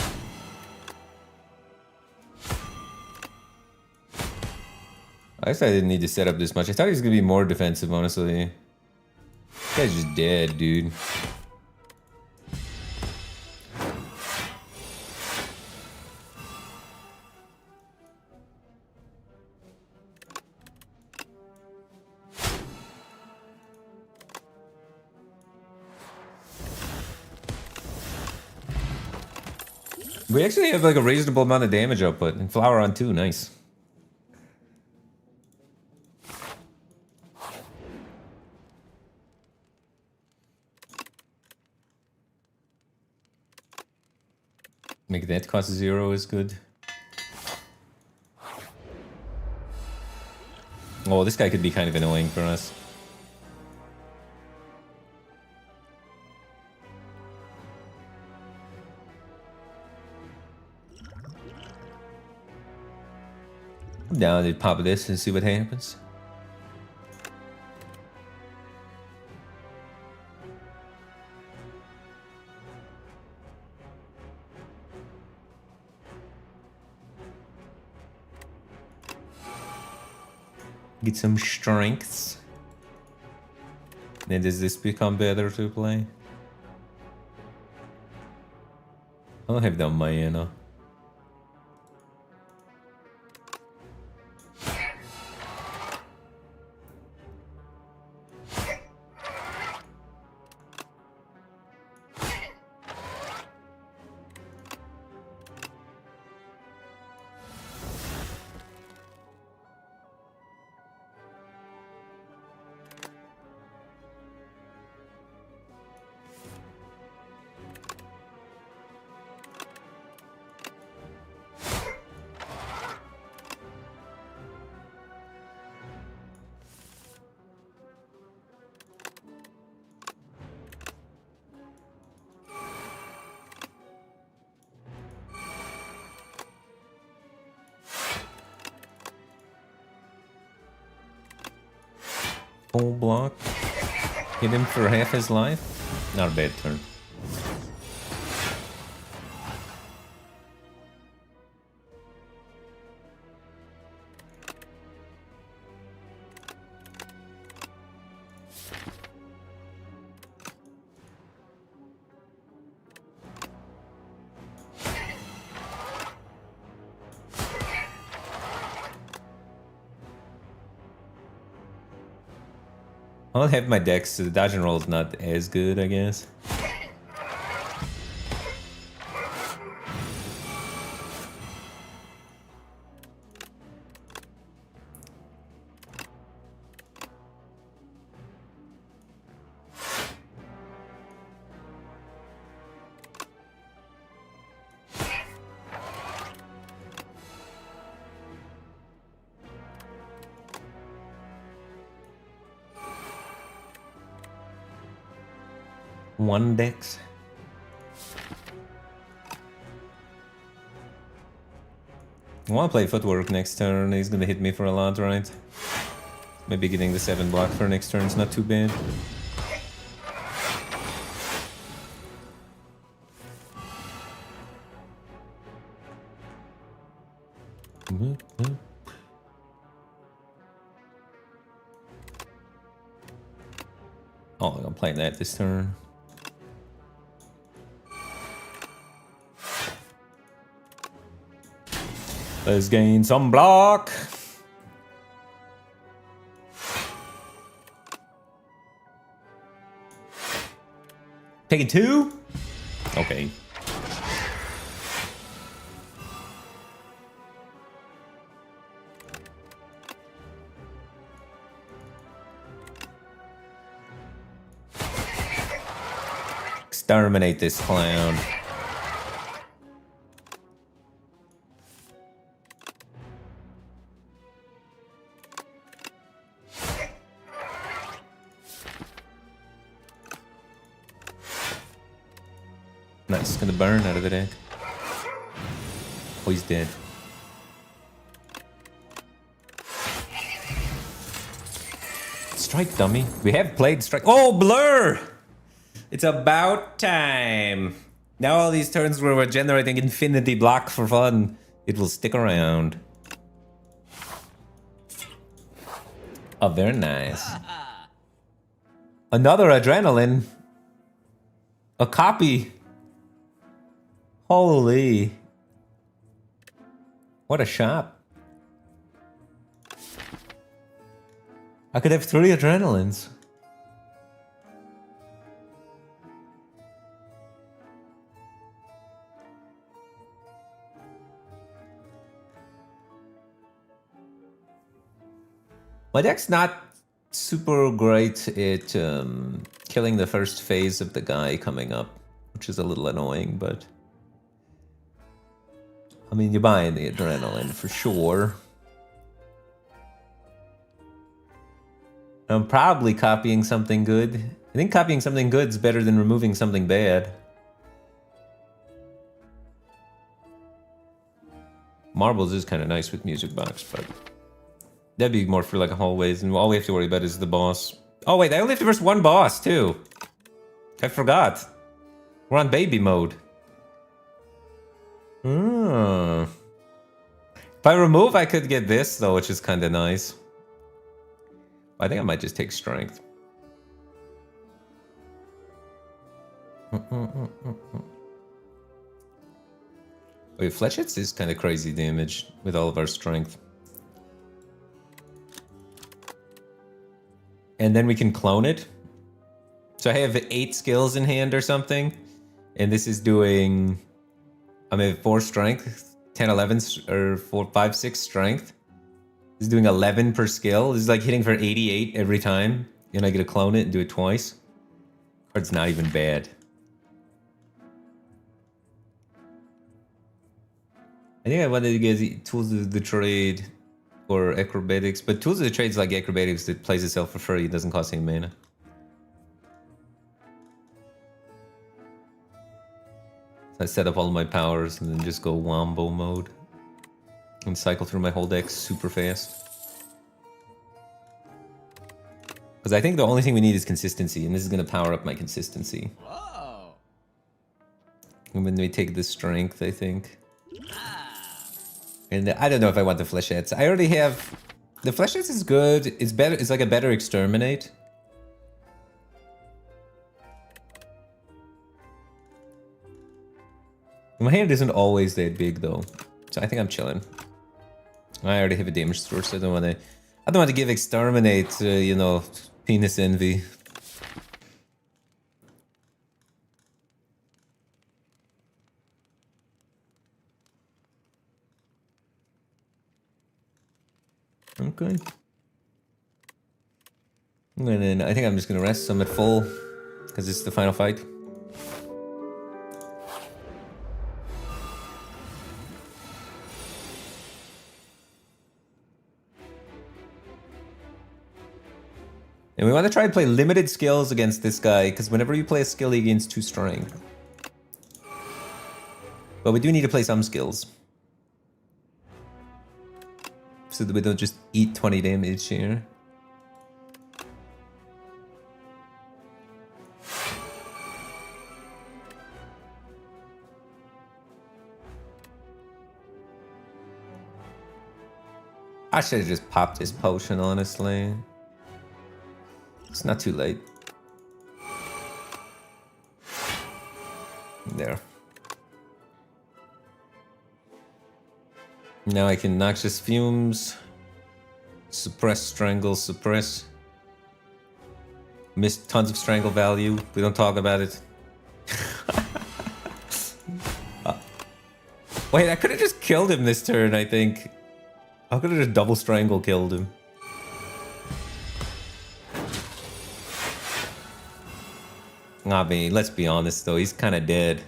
I guess I didn't need to set up this much. I thought he was gonna be more defensive, honestly. This guy's just dead, dude. We actually have like a reasonable amount of damage output and flower on 2, nice. Make that cost 0 is good. Oh, this guy could be kind of annoying for us. I'm down to pop this and see what happens. Get some strengths. Then does this become better to play? I don't have the mana. Full block. Hit him for half his life. Not a bad turn. I don't have my decks, so the dodge and roll is not as good, I guess. One dex. I want to play footwork next turn. He's gonna hit me for a lot, right? Maybe getting the 7 block for next turn is not too bad. I'm playing that this turn. Let's gain some block. Taking 2? Okay. Exterminate this clown. Nice, gonna burn out of it, egg. Oh, he's dead. Strike, dummy. We have played strike. Oh, blur! It's about time. Now all these turns where we're generating infinity block for fun, it will stick around. Oh, very nice. Another adrenaline. A copy. Holy. What a shot. I could have 3 adrenalines. My deck's not super great at killing the first phase of the guy coming up, which is a little annoying, but... I mean, you're buying the adrenaline for sure. I'm probably copying something good. I think copying something good is better than removing something bad. Marbles is kind of nice with Music Box, but... That'd be more for like a hallways, and all we have to worry about is the boss. Oh wait, I only have to verse 1 boss too. I forgot. We're on baby mode. If I remove, I could get this though, which is kind of nice. I think I might just take strength. Wait, flesh hits is kind of crazy damage with all of our strength. And then we can clone it. So I have 8 skills in hand or something. And this is doing... I mean, 4 strength, 10, 11, or 4, 5, 6 strength. This is doing 11 per skill. This is like hitting for 88 every time. And I get to clone it and do it twice. Card's not even bad. I think I wanted to get Tools of the Trade or Acrobatics, but Tools of the Trade is like Acrobatics that plays itself for free. It doesn't cost any mana. So I set up all my powers and then just go Wombo mode. And cycle through my whole deck super fast. Because I think the only thing we need is consistency, and this is going to power up my consistency. Whoa. And then we take the strength, I think. And I don't know if I want the flechettes. I already have... The flechettes is good. It's better. It's like a better exterminate. My hand isn't always that big though, so I think I'm chilling. I already have a damage source. I don't want to give exterminate. You know, penis envy. Okay. And then I think I'm just gonna rest. So I'm at full because it's the final fight. And we want to try and play limited skills against this guy, because whenever you play a skill, he gains 2 strength. But we do need to play some skills. So that we don't just eat 20 damage here. I should have just popped this potion, honestly. It's not too late. There. Now I can noxious fumes. Suppress, strangle, suppress. Missed tons of strangle value. We don't talk about it. Wait, I could have just killed him this turn, I think. I could have just double strangle killed him. I mean, let's be honest though, he's kind of dead.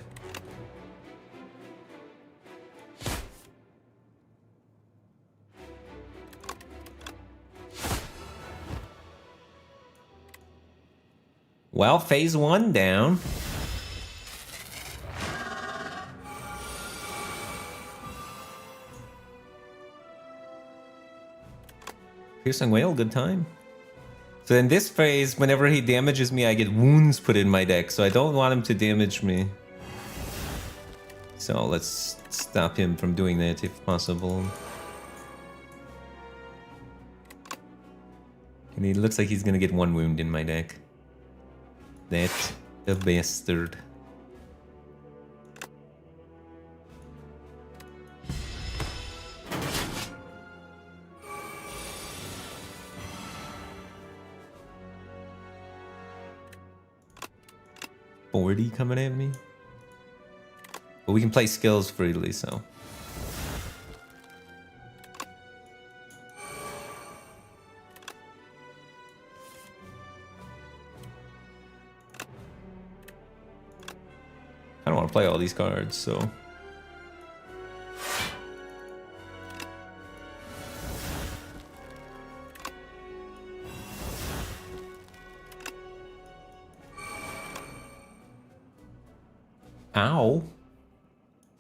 Well, phase 1 down. Piercing Whale, good time. So in this phase, whenever he damages me, I get wounds put in my deck, so I don't want him to damage me. So let's stop him from doing that if possible. And he looks like he's gonna get 1 wound in my deck. That a bastard. .40 coming at me. But we can play skills freely, so. I don't want to play all these cards, so. Ow.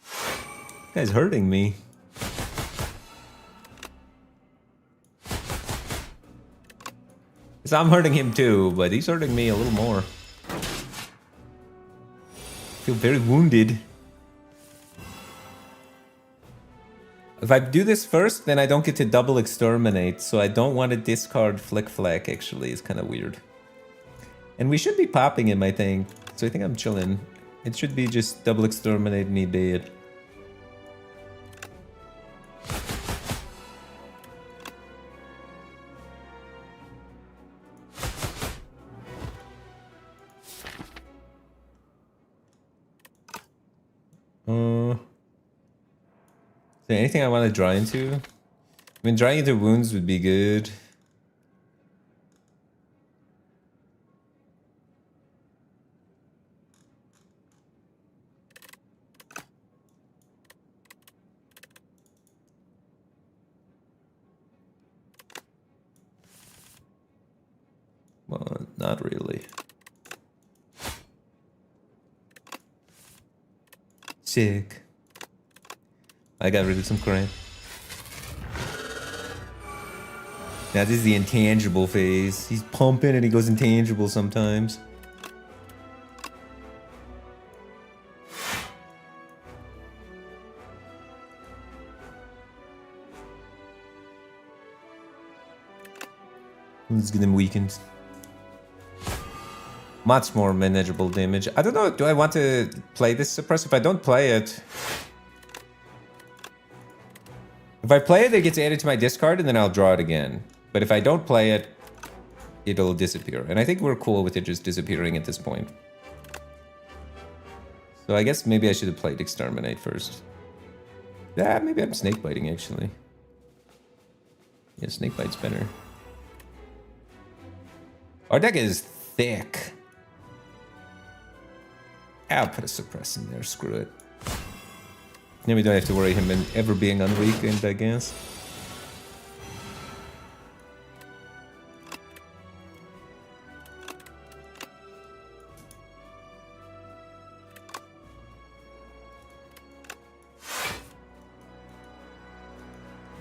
This guy's hurting me. So I'm hurting him too, but he's hurting me a little more. I feel very wounded. If I do this first, then I don't get to double exterminate, so I don't want to discard Flick Flack, actually. It's kind of weird. And we should be popping him, I think. So I think I'm chilling. It should be just double exterminate me dead. Is there anything I want to draw into? I mean, drawing into wounds would be good. Well, not really. Sick. I got rid of some crap. Now this is the intangible phase. He's pumping and he goes intangible sometimes. Let's get him weakened. Much more manageable damage. I don't know, do I want to play this suppress? If I don't play it... If I play it, it gets added to my discard and then I'll draw it again. But if I don't play it, it'll disappear. And I think we're cool with it just disappearing at this point. So I guess maybe I should have played Exterminate first. Yeah, maybe I'm snake biting actually. Yeah, snake bite's better. Our deck is thick. I'll put a suppress in there, screw it. Then we don't have to worry him ever being unweakened, I guess.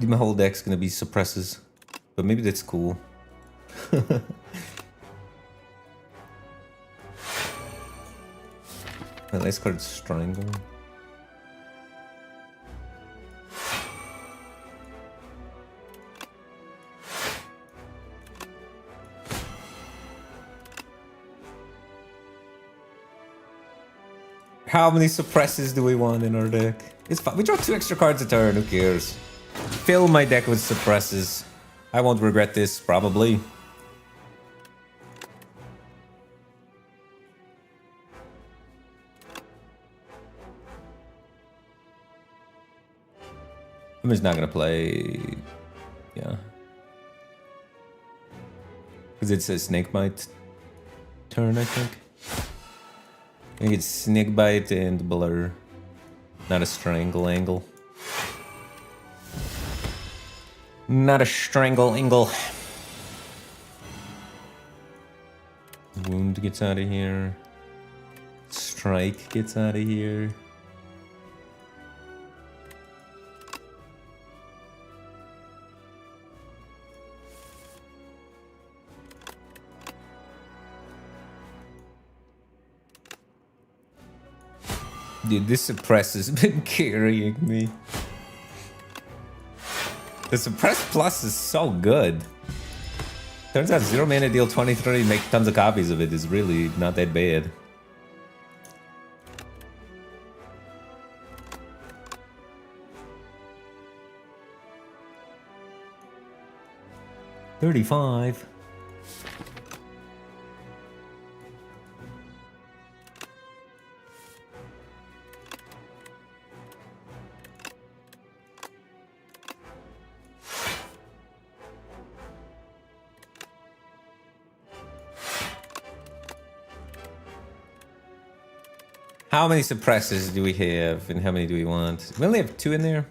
My whole deck's gonna be suppresses, but maybe that's cool. My last card is Strangle. How many suppresses do we want in our deck? It's fine. We draw 2 extra cards a turn. Who cares? Fill my deck with suppresses. I won't regret this, probably. I'm just not gonna play. Yeah. Because it's a snakebite turn, I think. I think it's snakebite and blur. Not a strangle angle. Not a strangle angle. Wound gets out of here. Strike gets out of here. Dude, this suppress has been carrying me. The suppress plus is so good. Turns out 0 mana deal 23, make tons of copies of it is really not that bad. $35. How many suppressors do we have, and how many do we want? We only have 2 in there.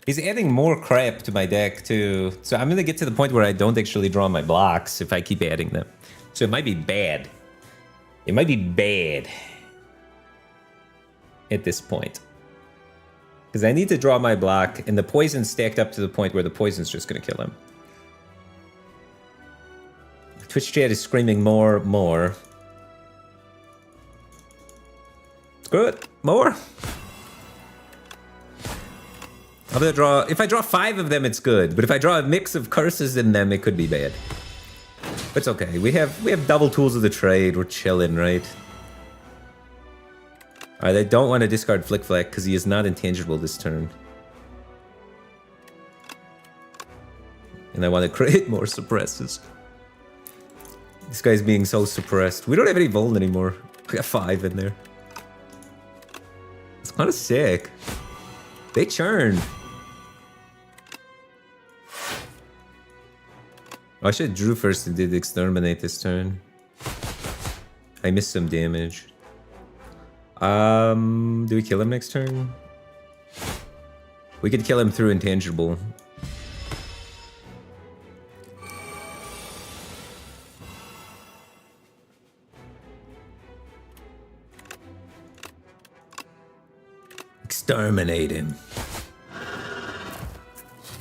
He's adding more crap to my deck, too. So I'm going to get to the point where I don't actually draw my blocks if I keep adding them. So it might be bad. It might be bad at this point. Because I need to draw my block, and the poison's stacked up to the point where the poison's just going to kill him. Twitch chat is screaming more, more. Good. More. I'm gonna draw. If I draw 5 of them, it's good. But if I draw a mix of curses in them, it could be bad. But it's okay. We have double tools of the trade. We're chilling, right? Alright, I don't want to discard Flick Flack because he is not intangible this turn. And I want to create more suppresses. This guy's being so suppressed. We don't have any Vuln anymore. We got 5 in there. It's kind of sick. They churn. I should have drew first and did exterminate this turn. I missed some damage. Do we kill him next turn? We could kill him through intangible. Exterminate him.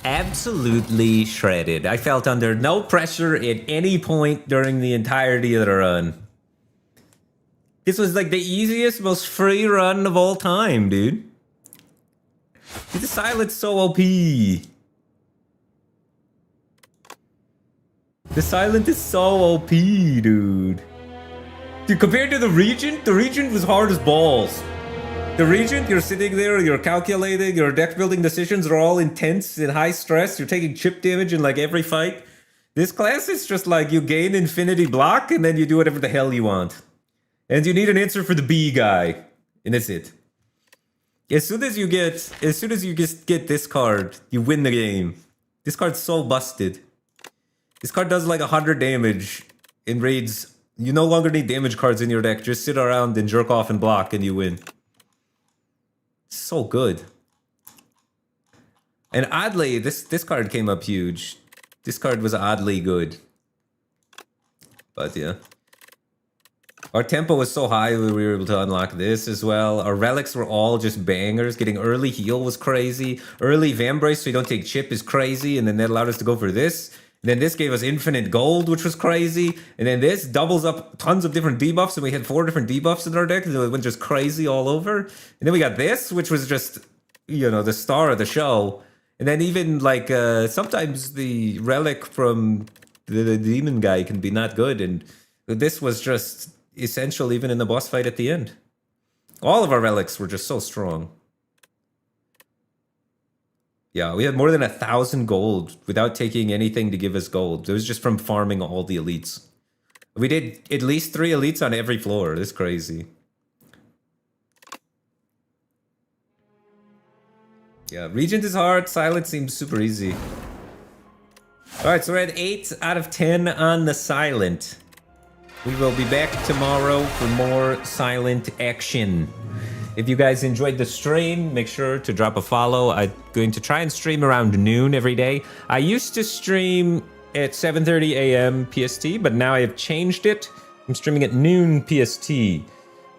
Absolutely shredded. I felt under no pressure at any point during the entirety of the run. This was like the easiest, most free run of all time, dude. The silent's so OP. The silent is so OP, dude. Dude, compared to the Regent was hard as balls. The Regent, you're sitting there, you're calculating, your deck building decisions are all intense and high stress. You're taking chip damage in like every fight. This class is just like you gain infinity block and then you do whatever the hell you want. And you need an answer for the B guy. And that's it. As soon as you just get this card, you win the game. This card's so busted. This card does like 100 damage in raids. You no longer need damage cards in your deck. Just sit around and jerk off and block and you win. So good. And oddly, this card came up huge. This card was oddly good. But yeah. Our tempo was so high we were able to unlock this as well. Our relics were all just bangers. Getting early heal was crazy. Early Vambrace so you don't take chip is crazy. And then that allowed us to go for this. And then this gave us infinite gold, which was crazy. And then this doubles up tons of different debuffs. And we had 4 different debuffs in our deck. And it went just crazy all over. And then we got this, which was just, you know, the star of the show. And then even like sometimes the relic from the demon guy can be not good. And this was just essential even in the boss fight at the end. All of our relics were just so strong. Yeah, we had more than 1,000 gold without taking anything to give us gold. It was just from farming all the elites. We did at least 3 elites on every floor. That's crazy. Yeah, Regent is hard. Silent seems super easy. Alright, so we're at 8 out of 10 on the Silent. We will be back tomorrow for more Silent action. If you guys enjoyed the stream, make sure to drop a follow. I'm going to try and stream around noon every day. I used to stream at 7:30 a.m. PST, but now I have changed it. I'm streaming at noon PST.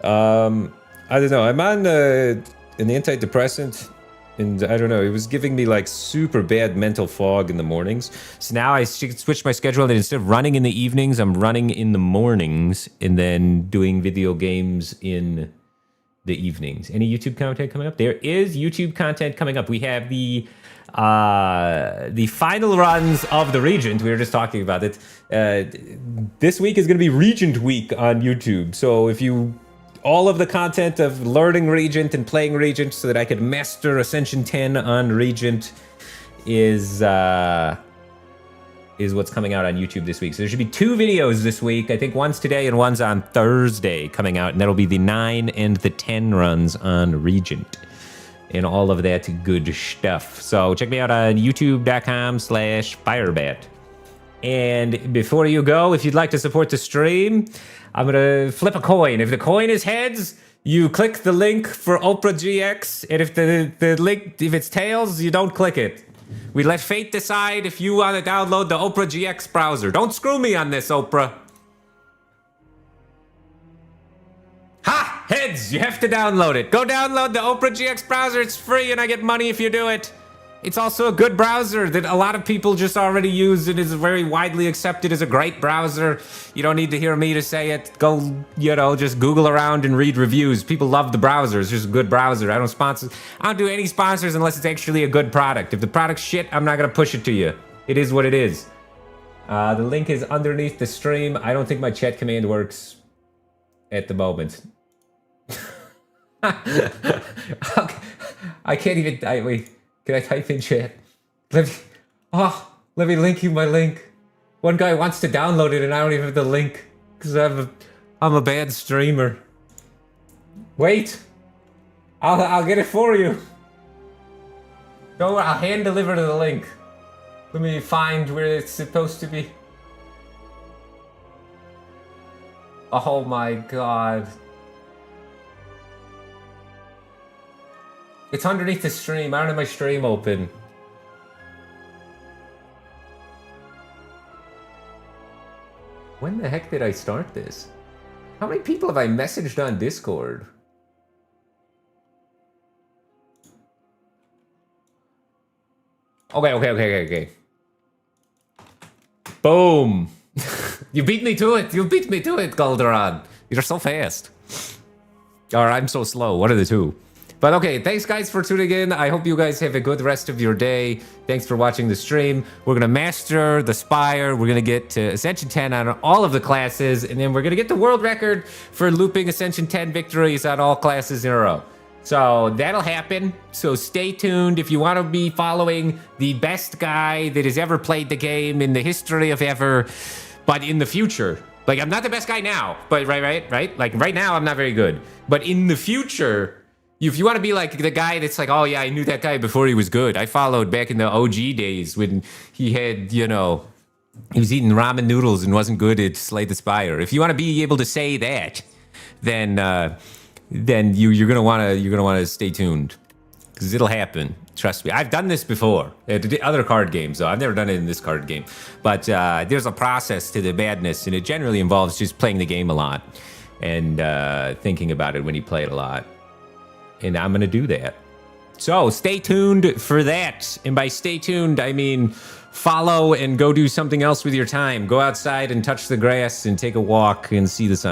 I don't know. I'm on an antidepressant, and I don't know. It was giving me like super bad mental fog in the mornings. So now I switched my schedule, and instead of running in the evenings, I'm running in the mornings, and then doing video games in the evenings. Any YouTube content coming up? There is YouTube content coming up. We have the final runs of the Regent. We were just talking about it. This week is going to be Regent Week on YouTube. So if you, all of the content of learning Regent and playing Regent so that I could master Ascension 10 on Regent is what's coming out on YouTube this week. So there should be 2 videos this week. I think one's today and one's on Thursday coming out, and that'll be the 9 and the 10 runs on Regent and all of that good stuff. So check me out on youtube.com/Firebat. And before you go, if you'd like to support the stream, I'm gonna flip a coin. If the coin is heads, you click the link for Oprah GX, and if the link, if it's tails, you don't click it. We let fate decide if you want to download the Oprah GX browser. Don't screw me on this, Oprah. Ha! Heads! You have to download it. Go download the Oprah GX browser. It's free and I get money if you do it. It's also a good browser that a lot of people just already use and is very widely accepted as a great browser. You don't need to hear me to say it. Go, just Google around and read reviews. People love the browser. It's just a good browser. I don't do any sponsors unless it's actually a good product. If the product's shit, I'm not going to push it to you. It is what it is. The link is underneath the stream. I don't think my chat command works at the moment. I can't even... wait. Can I type in chat? Let me link you my link. One guy wants to download it and I don't even have the link because I'm a bad streamer. Wait, I'll get it for you. Don't worry, I'll hand deliver the link. Let me find where it's supposed to be. Oh my god. It's underneath the stream. I don't have my stream open. When the heck did I start this? How many people have I messaged on Discord? Okay. Boom. You beat me to it. You beat me to it, Golderon. You're so fast. Or I'm so slow. One of the two. But okay, thanks guys for tuning in. I hope you guys have a good rest of your day. Thanks for watching the stream. We're gonna master the Spire. We're gonna get to Ascension 10 on all of the classes, and then we're gonna get the world record for looping Ascension 10 victories on all classes in a row. So that'll happen. So stay tuned if you want to be following the best guy that has ever played the game in the history of ever, but in the future. Like, I'm not the best guy now, but right? Like, right now, I'm not very good. But in the future, if you want to be like the guy that's like, oh yeah, I knew that guy before he was good. I followed back in the OG days when he had, he was eating ramen noodles and wasn't good at Slay the Spire. If you want to be able to say that, then you're gonna wanna stay tuned, because it'll happen. Trust me. I've done this before at other card games, though. I've never done it in this card game. But there's a process to the madness, and it generally involves just playing the game a lot and thinking about it when you play it a lot. And I'm gonna do that. So stay tuned for that. And by stay tuned, I mean follow and go do something else with your time. Go outside and touch the grass and take a walk and see the sun.